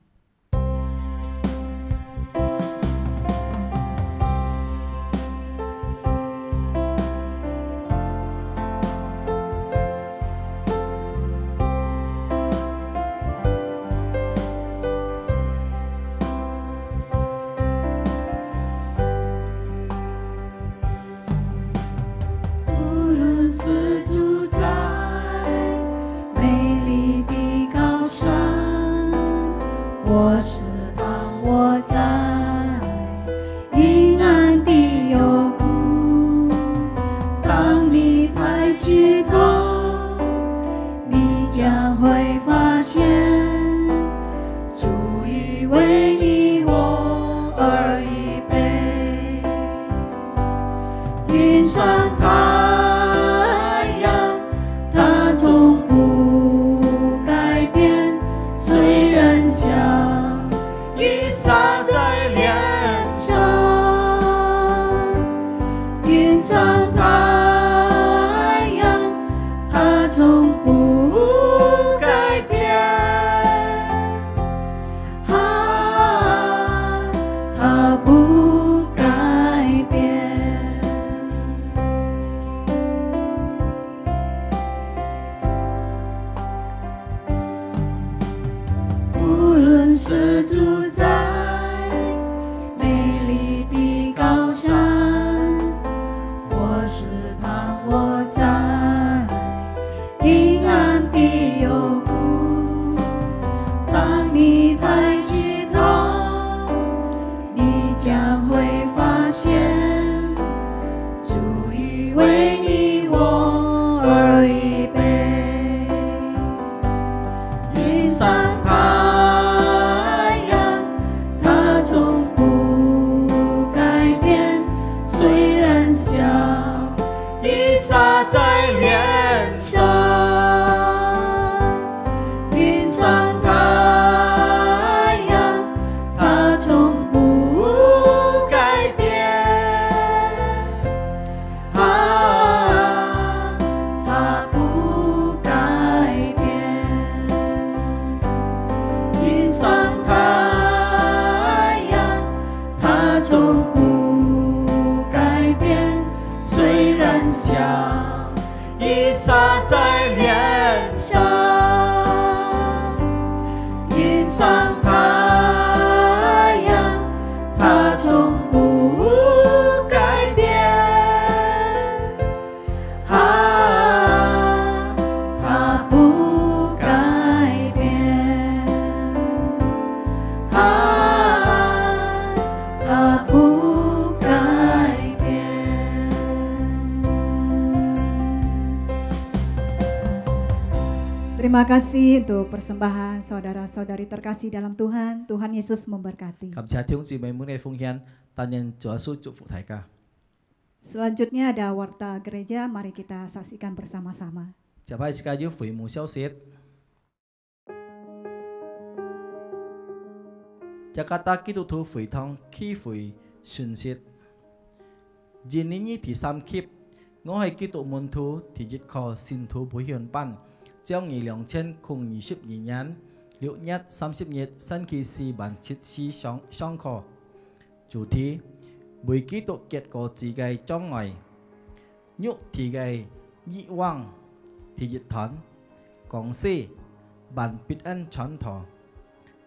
住在美丽的高山，或是躺卧在阴暗的幽谷。当你抬起头，你将会发现，主已为你我而预备。云上太阳，它总不改变，虽然小雨洒在脸上。云上太阳，它总不改变。啊，它不改变。云上太阳，它总不改变，虽然小雨洒在脸上。云上太阳，它总不改变。啊，它不改变。啊，它不改变。Terima kasih untuk persembahan saudara-saudari terkasih dalam Tuhan. Tuhan Yesus memberkati. 感謝弟兄姊妹們嘅奉獻，但願主耶穌祝福大家。 Selanjutnya ada warta gereja, mari kita saksikan bersama-sama. 接下來時間要回顧消息。雅加達基督徒會堂聚會訊息。2022第3期，我係基督門徒第一課信徒培訓班，將於2022年6月30日星期四晚7時上課。主題：為基督結果自己障礙，肉體嘅慾望。第一堂講師萬必恩傳道，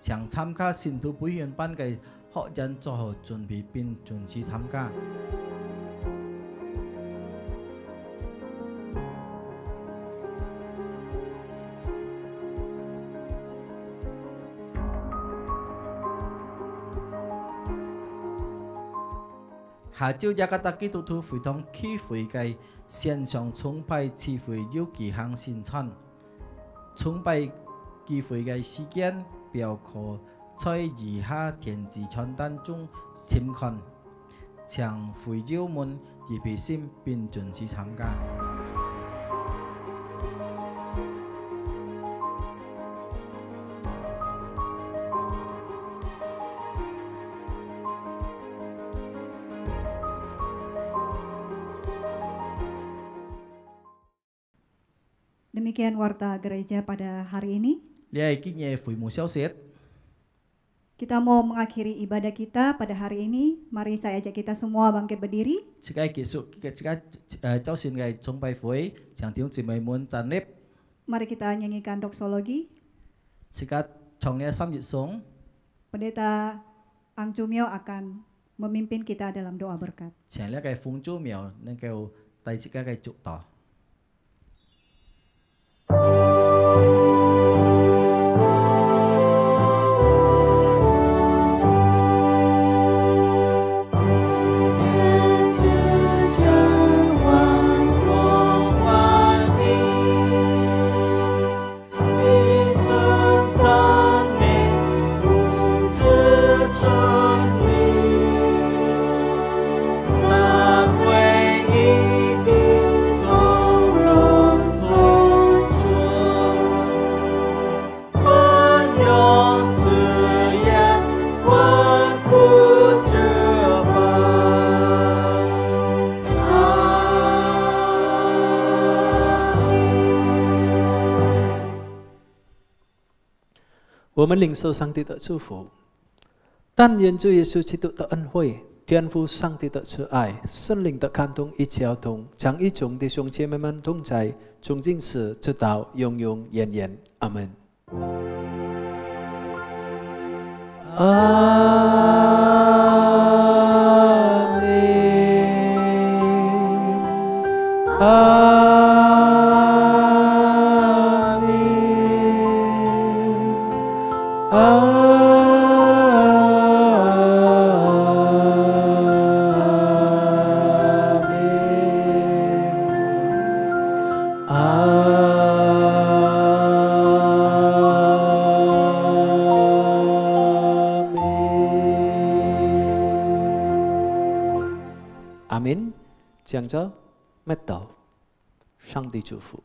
請參加信徒培訓班嘅學員做好準備並準時參加。下晝雅加達基督徒會堂聚會嘅線上崇拜聚會要舉行新春，崇拜聚會嘅時間表可在以下電子傳單中參看，請會友們預備心並準時參加。Demikian warta gereja pada hari ini. Kita mau mengakhiri ibadah kita pada hari ini. Mari saya ajak kita semua bangkit berdiri. Mari kita nyanyikan doksologi. Pendeta Ang Chumyo akan memimpin kita dalam doa berkat.我们领受上帝的祝福，但愿主耶稣基督的恩惠、天父上帝的慈爱、圣灵的感动与交通，将与众弟兄姐妹们同在，从今时直到永永远远。阿门。阿门。讲着，麦祷，上帝祝福。